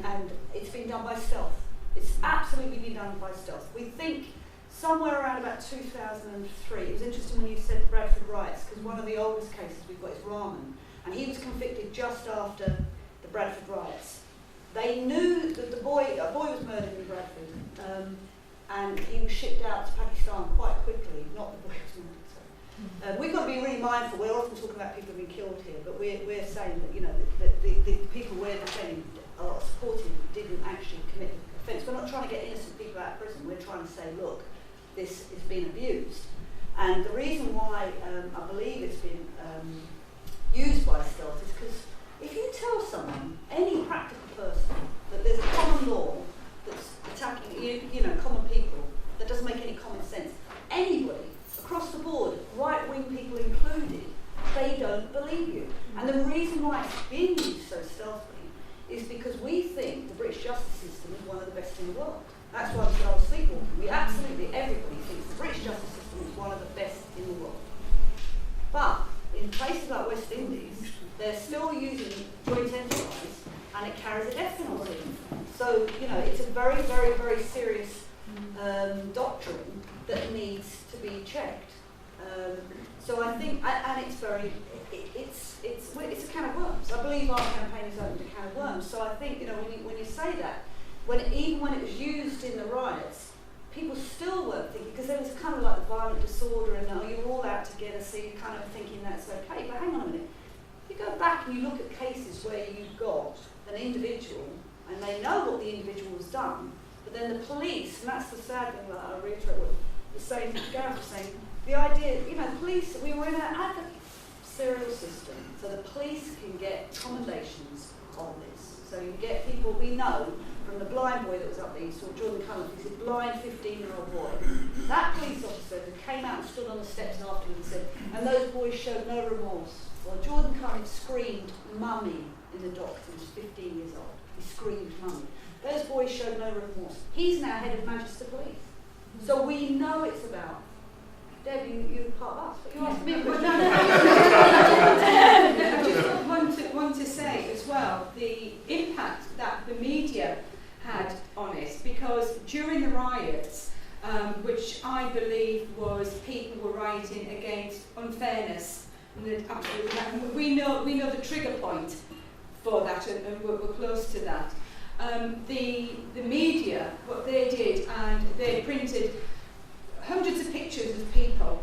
and it's been done by stealth. It's absolutely been done by stealth. We think somewhere around about 2003. It was interesting when you said the Bradford riots, because one of the oldest cases we've got is Rahman, and he was convicted just after the Bradford riots. They knew that a boy was murdered in Bradford, and he was shipped out to Pakistan quite quickly. Not the boy was murdered. We've got to be really mindful. We're often talking about people who have been killed here, but we're saying that the people we're defending or supporting didn't actually commit the offence. We're not trying to get innocent people out of prison. We're trying to say, look, this is being abused. And the reason why I believe it's been used by stealth is because if you tell someone, any practical person, that there's a common law that's attacking common people, that doesn't make any common sense, anybody across the board, right-wing people included, they don't believe you. And the reason why it's being used so stealthily is because we think the British justice system is one of the best in the world. That's why we say, sleepwalking. Everybody thinks the British justice system is one of in places like West Indies, they're still using joint enterprise, and it carries a death penalty. So, you know, it's a very, very, very serious doctrine that needs to be checked. So I think, and it's very, it's a can of worms. I believe our campaign has opened a can of worms. So I think, you know, when you say that, even when it was used in the riots, people still weren't thinking, because there was kind of like the violent disorder and you're all out together, so you're kind of thinking that's okay. But hang on a minute, you go back and you look at cases where you've got an individual and they know what the individual has done, but then the police, and that's the sad thing that I reiterate what the same Gareth was saying, the idea, you know, police, we were in an adversarial system, so the police can get commendations on this. So you get people, we know, from the blind boy that was up there, you saw Jordan Cullum, he's a blind 15-year-old boy. That police officer who came out and stood on the steps afterwards and said, and those boys showed no remorse. Well, Jordan Cullum screamed mummy in the dock, he was 15 years old. He screamed mummy. Those boys showed no remorse. He's now head of Manchester Police. So we know it's about. Deb, you're part of us, but you asked me a question. I just want to say as well the impact that the media had on it, because during the riots, which I believe was people were rioting against unfairness, and we know the trigger point for that, and we're close to that. The media, what they did, and they printed hundreds of pictures of people,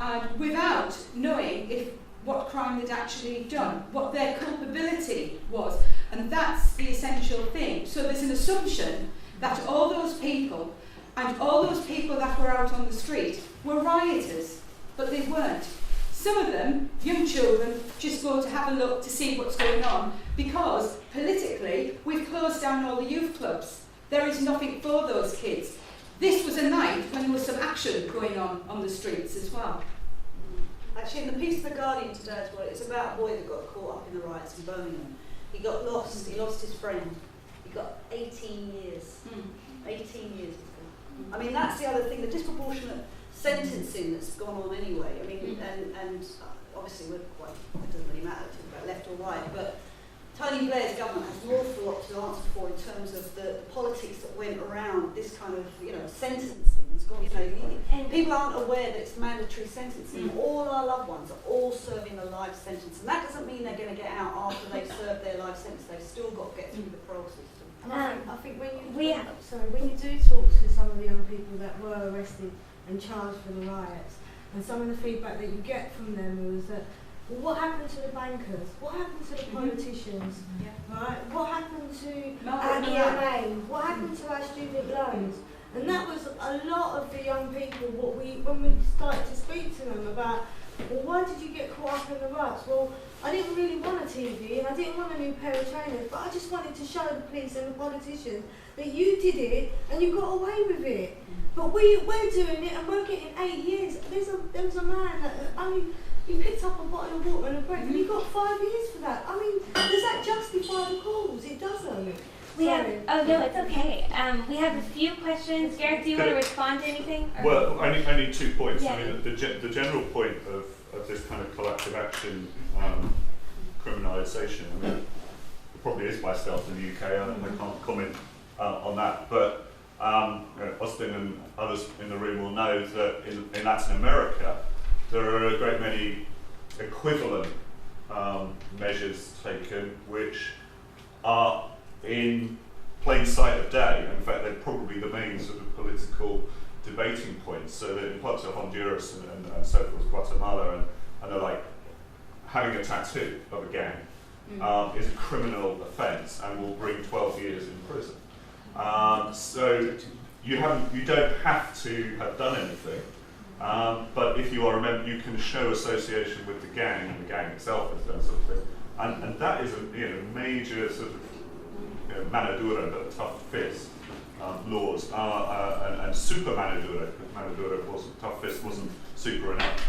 and without knowing what crime they'd actually done, what their culpability was, and that's the essential thing. So there's an assumption that all those people, and all those people that were out on the street, were rioters, but they weren't. Some of them, young children, just go to have a look to see what's going on, because politically we've closed down all the youth clubs. There is nothing for those kids. This was a night when there was some action going on the streets as well. Actually, in the piece of The Guardian today as well, it's about a boy that got caught up in the riots in Birmingham. He got lost, he lost his friend. He got 18 years. 18 years. I mean, that's the other thing, the disproportionate sentencing that's gone on anyway. I mean, and obviously we're quite, it doesn't really matter to about left or right, but Tony Blair's government has an awful lot to answer for in terms of the politics that went around this kind of, you know, sentencing. It's gone, you know, people aren't aware that it's mandatory sentencing. All our loved ones are all serving a life sentence, and that doesn't mean they're going to get out after they've served their life sentence. They've still got to get through the parole system. And I think when you do talk to some of the young people that were arrested and charged for the riots, and some of the feedback that you get from them was that, well, what happened to the bankers? What happened to the politicians? Right? What happened to our EMA? What happened to our student loans? And that was a lot of the young people, when we started to speak to them about, well, why did you get caught up in the riots? Well, I didn't really want a TV and I didn't want a new pair of trainers, but I just wanted to show the police and the politicians that you did it and you got away with it. But we're doing it and we're getting 8 years. There was a man that he picked up a bottle of water and a break and he got 5 years for that. I mean, does that justify the cause? It doesn't. Oh no, it's okay. We have a few questions. Gareth, do you want to respond to anything? Well, only 2 points. Yeah. I mean, the general point of this kind of collective action criminalisation, I mean, it probably is by stealth in the UK, I can't comment on that, but Austin and others in the room will know that in Latin America, there are a great many equivalent measures taken which are in plain sight of day. In fact, they're probably the main sort of political debating points. So that in parts of Honduras and so forth, Guatemala and the like, having a tattoo of a gang is a criminal offence and will bring 12 years in prison. So you don't have to have done anything, but if you are a member, you can show association with the gang, and the gang itself has done something, and that is a major sort of mano dura, but tough fist laws, and super mano dura, because mano dura wasn't, tough fist wasn't super enough,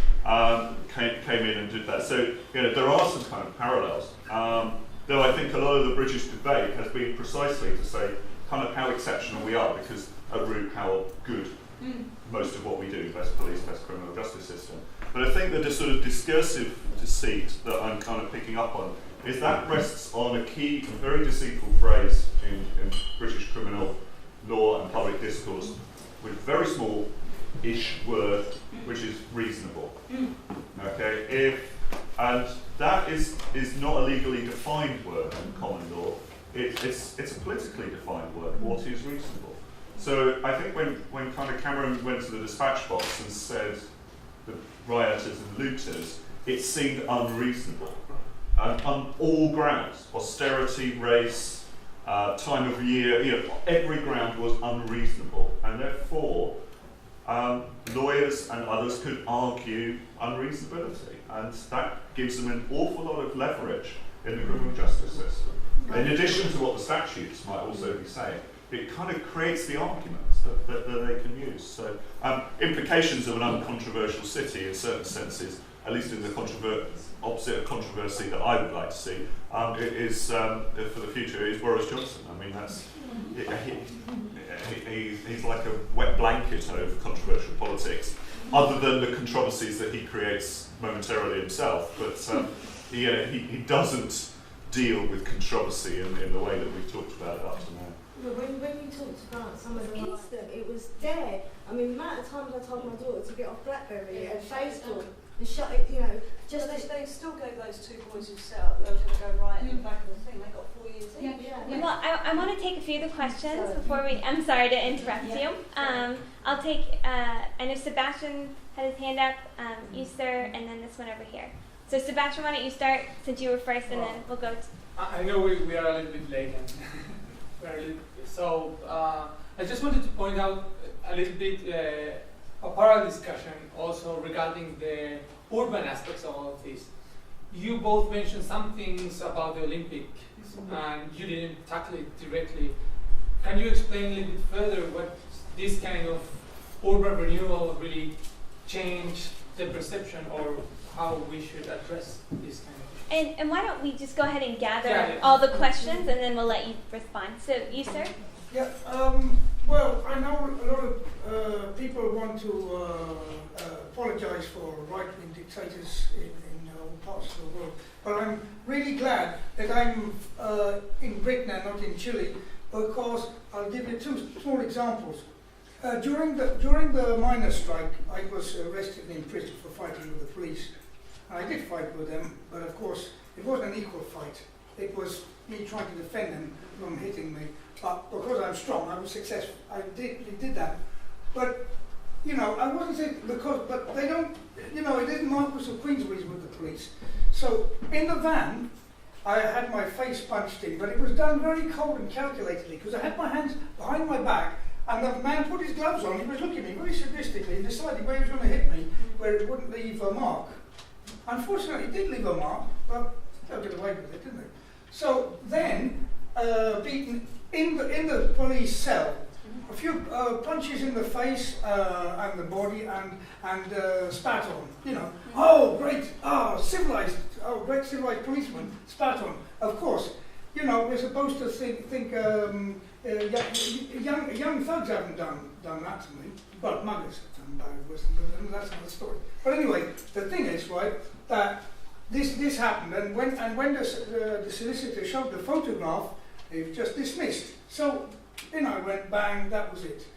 came in and did that. So there are some kind of parallels, though I think a lot of the British debate has been precisely to say kind of how exceptional we are, because at root how good most of what we do, best police, best criminal justice system. But I think that the sort of discursive deceit that I'm kind of picking up on is that rests on a key and very deceitful phrase in British criminal law and public discourse, with a very small-ish word, which is reasonable. Okay, and that is not a legally defined word in common law. It's a politically defined word. What is reasonable? So I think when kind of Cameron went to the dispatch box and said the rioters and looters, it seemed unreasonable. On all grounds, austerity, race, time of year, every ground was unreasonable, and therefore lawyers and others could argue unreasonability, and that gives them an awful lot of leverage in the criminal justice system. In addition to what the statutes might also be saying, it kind of creates the arguments that they can use. So implications of an uncontroversial city in certain senses, at least in the opposite of controversy that I would like to see, is for the future is Boris Johnson. I mean, he's like a wet blanket over controversial politics, other than the controversies that he creates momentarily himself. But he doesn't deal with controversy in the way that we've talked about it up to now. When you talked about some of the instant, it was there. I mean, the amount of times I told my daughter to get off BlackBerry and Facebook and shut it, just they still gave those two boys who set up, they were going to go right in the back of the thing. They got 4 years each. Well, I want to take a few of the questions before we. I'm sorry to interrupt you. I'll take. I know Sebastian had his hand up. You, sir, and then this one over here. So Sebastian, why don't you start since you were first, and then we'll go. I know we are a little bit late, so I just wanted to point out a little bit a parallel discussion also regarding the urban aspects of all of this. You both mentioned some things about the Olympics, and you didn't tackle it directly. Can you explain a little bit further what this kind of urban renewal really changed the perception, or how we should address this kind of issue? And why don't we just go ahead and gather all the questions, and then we'll let you respond. So you, sir? Yeah, well, I know a lot of people want to apologize for right-wing dictators in all parts of the world, but I'm really glad that I'm in Britain and not in Chile, because I'll give you two small examples. During the miners' strike, I was arrested and imprisoned for fighting with the police. I did fight with them, but of course it wasn't an equal fight. It was me trying to defend them from hitting me. But because I'm strong, I was successful. I did that. But I wasn't but they don't. It isn't Marquis of Queensberry's with the police. So in the van, I had my face punched in, but it was done very cold and calculatedly, because I had my hands behind my back, and the man put his gloves on. He was looking at me very sadistically and decided where he was going to hit me, where it wouldn't leave a mark. Unfortunately, it did leave a mark, but they'll get away with it, didn't they? So then, beaten in the police cell, a few punches in the face and the body, and spat on. Oh, great! Great civilized policeman, spat on. Of course, we're supposed to think young thugs haven't done that to me. Well, muggers have done that, that's another story. But anyway, the thing is, right, that this happened, and when the solicitor showed the photograph, it was just dismissed. So, I went bang, that was it.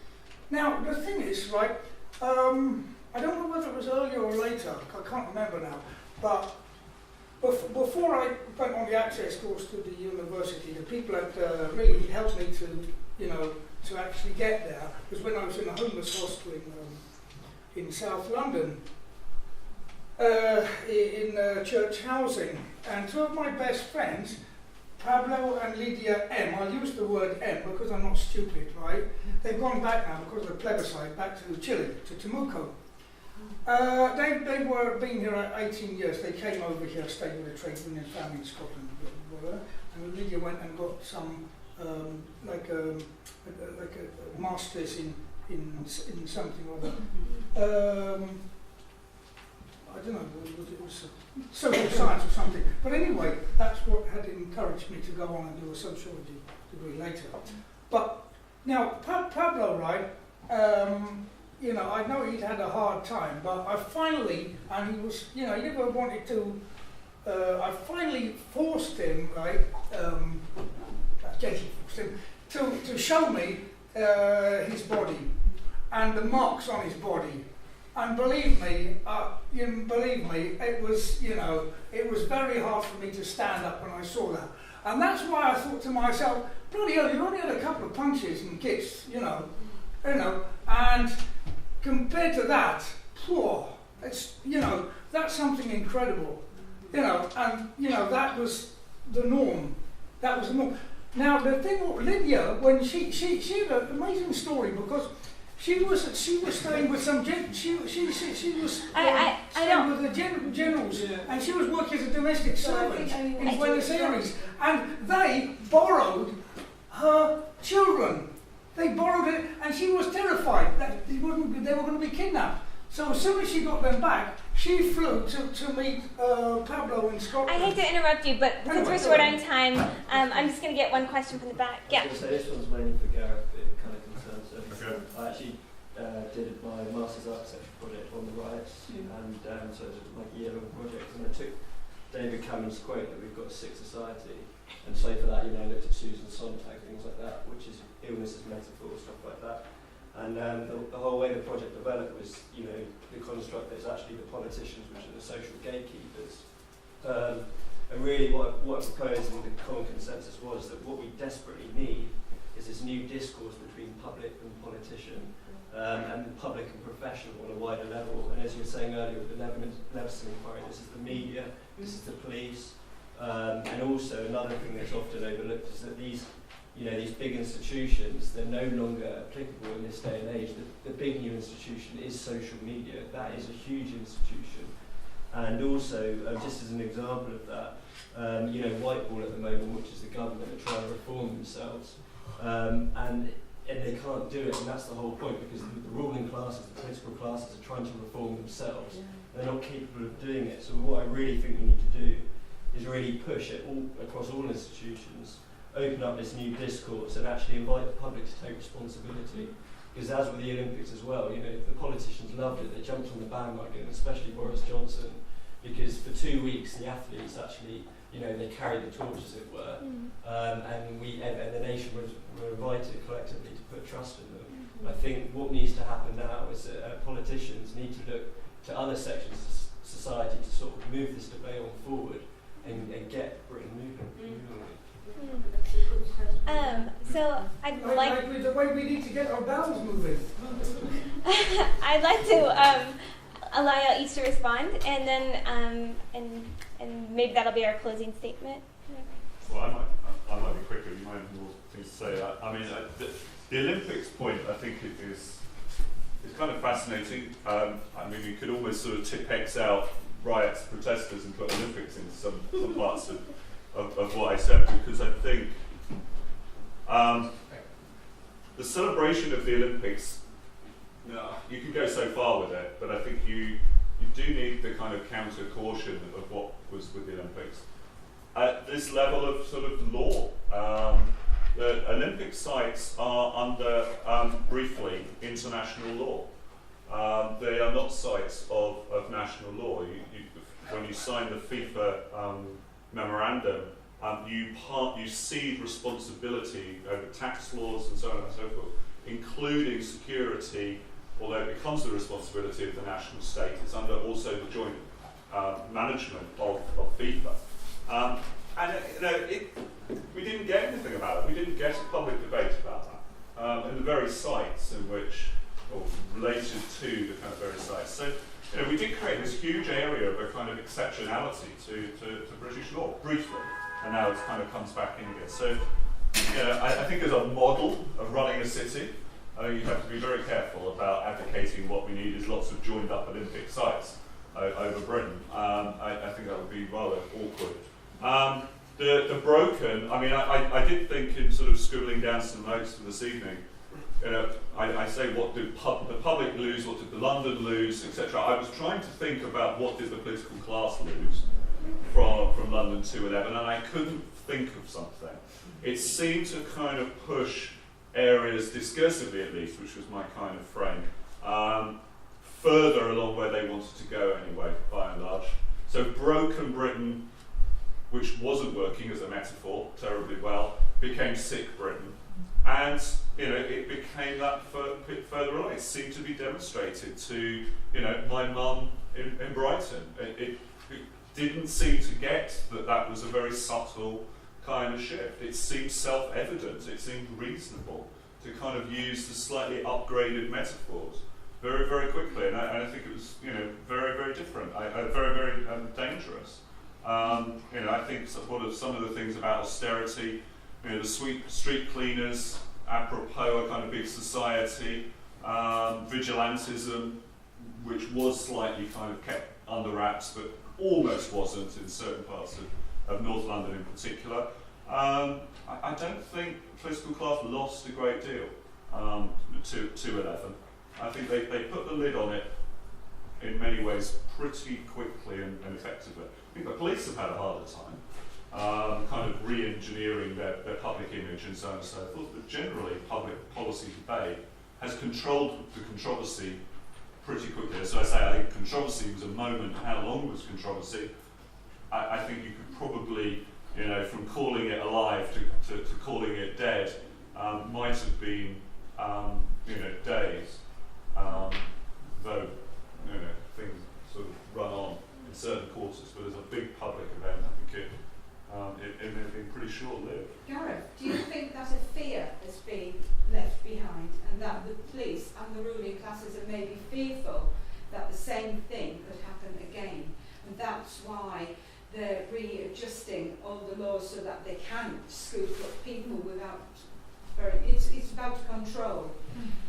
Now, the thing is, right, I don't know whether it was earlier or later, I can't remember now, but before I went on the access course to the university, the people that really helped me to actually get there was when I was in a homeless hostel in South London, in church housing, and two of my best friends, Pablo and Lydia M. I'll use the word M because I'm not stupid, right? They've gone back now because of the plebiscite, back to Chile, to Temuco. They were been here 18 years. They came over here, stayed with a trade union family in Scotland, and Lydia went and got some like a master's in something or other. I don't know, it was social science or something. But anyway, that's what had encouraged me to go on and do a sociology degree later. But now, Pablo, right, you know, I know he'd had a hard time, but I finally, and he was, you know, he never wanted to, I finally forced him, right, gently forced him, to show me his body and the marks on his body. And believe me, it was, you know, it was very hard for me to stand up when I saw that. And that's why I thought to myself, bloody hell, you only had a couple of punches and kicks, you know, and compared to that, it's, you know, that's something incredible, you know, and, you know, that was the norm. That was the norm. Now, the thing with Lydia, when she had an amazing story, because she was staying with some she was staying with the generals, and she was working as a domestic servant in Buenos Aires, and they borrowed her children. They borrowed it, and she was terrified that they were going to be kidnapped. So as soon as she got them back, she flew to meet Pablo in Scotland. I hate to interrupt you, but since we're short on time, I'm just going to get one question from the back. Yeah. So this one's mainly for Gareth, but it kind of concerns him. I actually did my master's architecture project on the riots, and so it was like a year-long project, and I took David Cameron's quote that we've got a sick society, and so for that, you know, I looked at Susan Sontag, things like that, which is illness as metaphor, stuff like that. And the whole way the project developed was, you know, the construct that is actually the politicians, which are the social gatekeepers. And really what I proposed and the common consensus was that what we desperately need is this new discourse between public and politician, and the public and professional on a wider level. And as you were saying earlier with the Leveson inquiry, this is the media, this is the police, and also another thing that's often overlooked is that these big institutions, they're no longer applicable in this day and age. The big new institution is social media. That is a huge institution. And also, just as an example of that, Whitehall at the moment, which is the government, are trying to reform themselves. And they can't do it, and that's the whole point, because the ruling classes, the political classes, are trying to reform themselves. They're not capable of doing it. So what I really think we need to do is really push it all across all institutions, open up this new discourse and actually invite the public to take responsibility. Because as with the Olympics as well, you know, the politicians loved it, they jumped on the bandwagon, especially Boris Johnson, because for 2 weeks the athletes actually, you know, they carried the torch, as it were, and the nation were invited collectively to put trust in them. I think what needs to happen now is that politicians need to look to other sections of society to sort of move this debate on forward and get Britain moving. So I'd like with the way we need to get our bowels moving. I'd like to allow you each to respond, and then and maybe that'll be our closing statement. Well, I might be quicker. You might have more things to say. I mean, the Olympics point, I think, is kind of fascinating. I mean, you could almost sort of tip X out riots, protesters, and put Olympics into some parts of what I said, because I think the celebration of the Olympics, you can go so far with it, but I think you do need the kind of counter caution of what was with the Olympics. At this level of sort of law, the Olympic sites are under, briefly, international law. They are not sites of national law. When you sign the FIFA memorandum, you cede responsibility over tax laws and so on and so forth, including security, although it becomes the responsibility of the national state. It's under also the joint management of FIFA. We didn't get anything about it. We didn't get a public debate about that. And the very sites in which, or related to the kind of various sites. So, we did create this huge area of a kind of exceptionality to British law, briefly, and now it kind of comes back in again. So, I think as a model of running a city, you have to be very careful about advocating what we need is lots of joined up Olympic sites over Britain. I think that would be rather awkward. The broken, I mean, I did think in sort of scribbling down some notes for this evening, I say what did the public lose, what did the London lose, etc. I was trying to think about what did the political class lose from London 211, and I couldn't think of something. It seemed to kind of push areas discursively, at least, which was my kind of frame, further along where they wanted to go anyway, by and large. So broken Britain, which wasn't working as a metaphor terribly well, became sick Britain. And it became that bit further on. It seemed to be demonstrated to my mum in Brighton. It didn't seem to get that was a very subtle kind of shift. It seemed self-evident. It seemed reasonable to kind of use the slightly upgraded metaphors very, very quickly. And I think it was very, very different. Very, very dangerous. I think some of the things about austerity, the street cleaners, apropos a kind of big society, vigilantism, which was slightly kind of kept under wraps, but almost wasn't in certain parts of North London in particular. I don't think political class lost a great deal to 11. I think they put the lid on it in many ways pretty quickly and effectively. I think the police have had a harder time, kind of re-engineering their public image and so on and so forth, but generally public policy debate has controlled the controversy pretty quickly. So I think controversy was a moment. How long was controversy? I think you could probably, from calling it alive to calling it dead, might have been, days, though, things sort of run on in certain quarters, but as a big public event, I think it may have been pretty short-lived. Gareth, do you think that a fear has been left behind and that the police and the ruling classes are maybe fearful that the same thing could happen again, and that's why they're readjusting all the laws so that they can scoop up people without it's about control.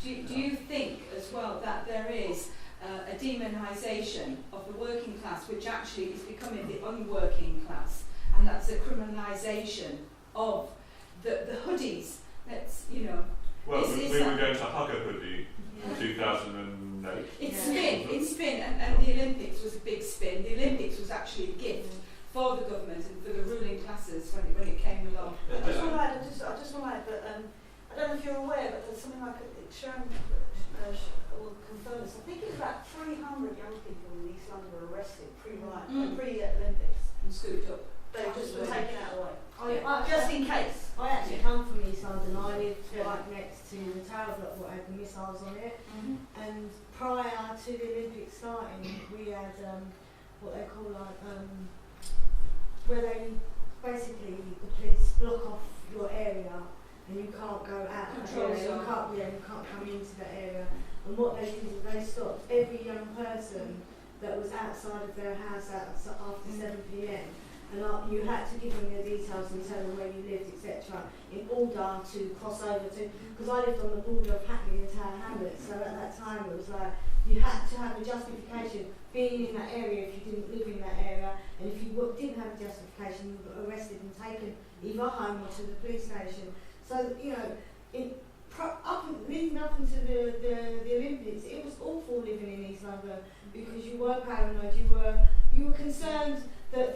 Do you think as well that there is a demonisation of the working class, which actually is becoming the unworking class, and that's a criminalisation of the hoodies? That's Well, we were going to hug a hoodie in 2008. It's spin, and the Olympics was a big spin. The Olympics was actually a gift for the government and for the ruling classes when it came along. I just want to add, but I don't know if you're aware, but there's something like Sharon will confirm this. I think it was about 300 young people in East London were arrested pre-Olympics And scooped up. They just were taken out of the way. Just in case. I actually come from East London. I lived right next to the tower block that had the missiles on it. And prior to the Olympics starting, we had what they call where they basically the police block off your area and you can't go out that area. You can't come into that area. And what they did is they stopped every young person that was outside of their house after 7 p.m. And you had to give them your details and tell them where you lived, etc., in order to cross over to, because I lived on the border of Hackney and Tower Hamlets, so at that time it was like you had to have a justification being in that area if you didn't live in that area, and if you didn't have a justification, you were arrested and taken either home or to the police station. So leading up into the Olympics, it was awful living in East London because you were paranoid, you were concerned that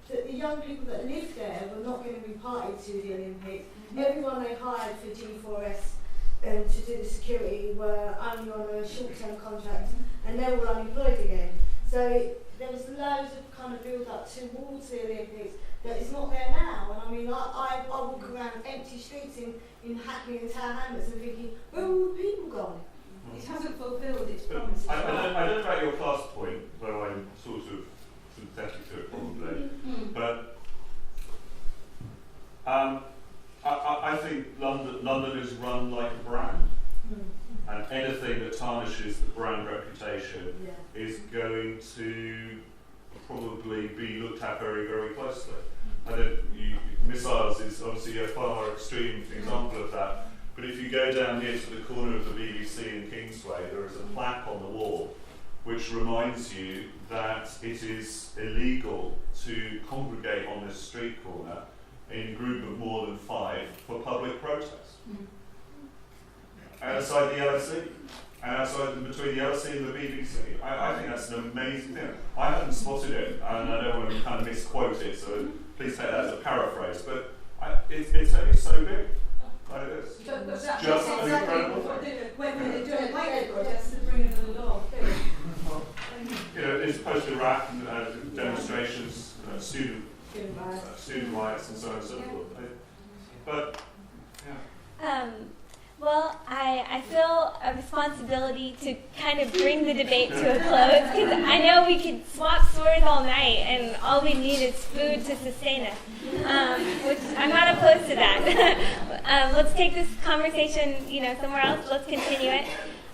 the young people that lived there were not going to be party to the Olympics. Everyone they hired for G4S to do the security were only on a short-term contract and they were unemployed again. So there was loads of kind of build-up towards the Olympics that is not there now. And I mean, I walk around empty streets in Hackney and Tower Hamlets and thinking, where all the people gone? It hasn't fulfilled its promises. I don't know about your class point, though I'm sort of sympathetic to it probably, but I think London is run like a brand, and anything that tarnishes the brand reputation is going to probably be looked at very, very closely. Missiles is obviously a far extreme example of that, but if you go down here to the corner of the BBC in Kingsway, there is a plaque on the wall which reminds you that it is illegal to congregate on this street corner in a group of more than 5 for public protest. Outside the LSE, and outside between the LSE and the BBC. I think that's an amazing thing. I haven't spotted it, and I don't want to kind of misquote it, so please take that as a paraphrase, but it's only so big. Like this. Just an incredible thing. When they're doing a protest, it's post-Iraq demonstrations, student riots, and so on and so forth. But yeah. Well, I feel a responsibility to kind of bring the debate to a close, because I know we could swap swords all night and all we need is food to sustain us, which I'm not opposed to that. Let's take this conversation, somewhere else. Let's continue it.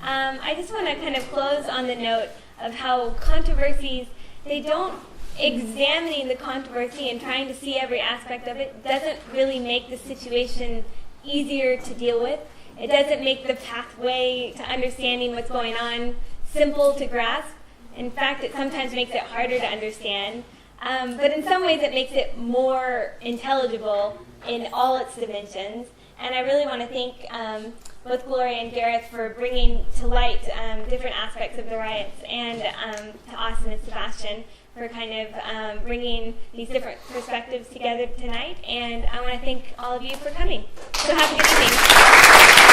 I just want to kind of close on the note of how controversies, they don't, examining the controversy and trying to see every aspect of it doesn't really make the situation easier to deal with. It doesn't make the pathway to understanding what's going on simple to grasp. In fact, it sometimes makes it harder to understand. But in some ways, it makes it more intelligible in all its dimensions. And I really want to thank both Gloria and Gareth for bringing to light different aspects of the riots, and to Austin and Sebastian for kind of bringing these different perspectives together tonight. And I want to thank all of you for coming. So have a good evening.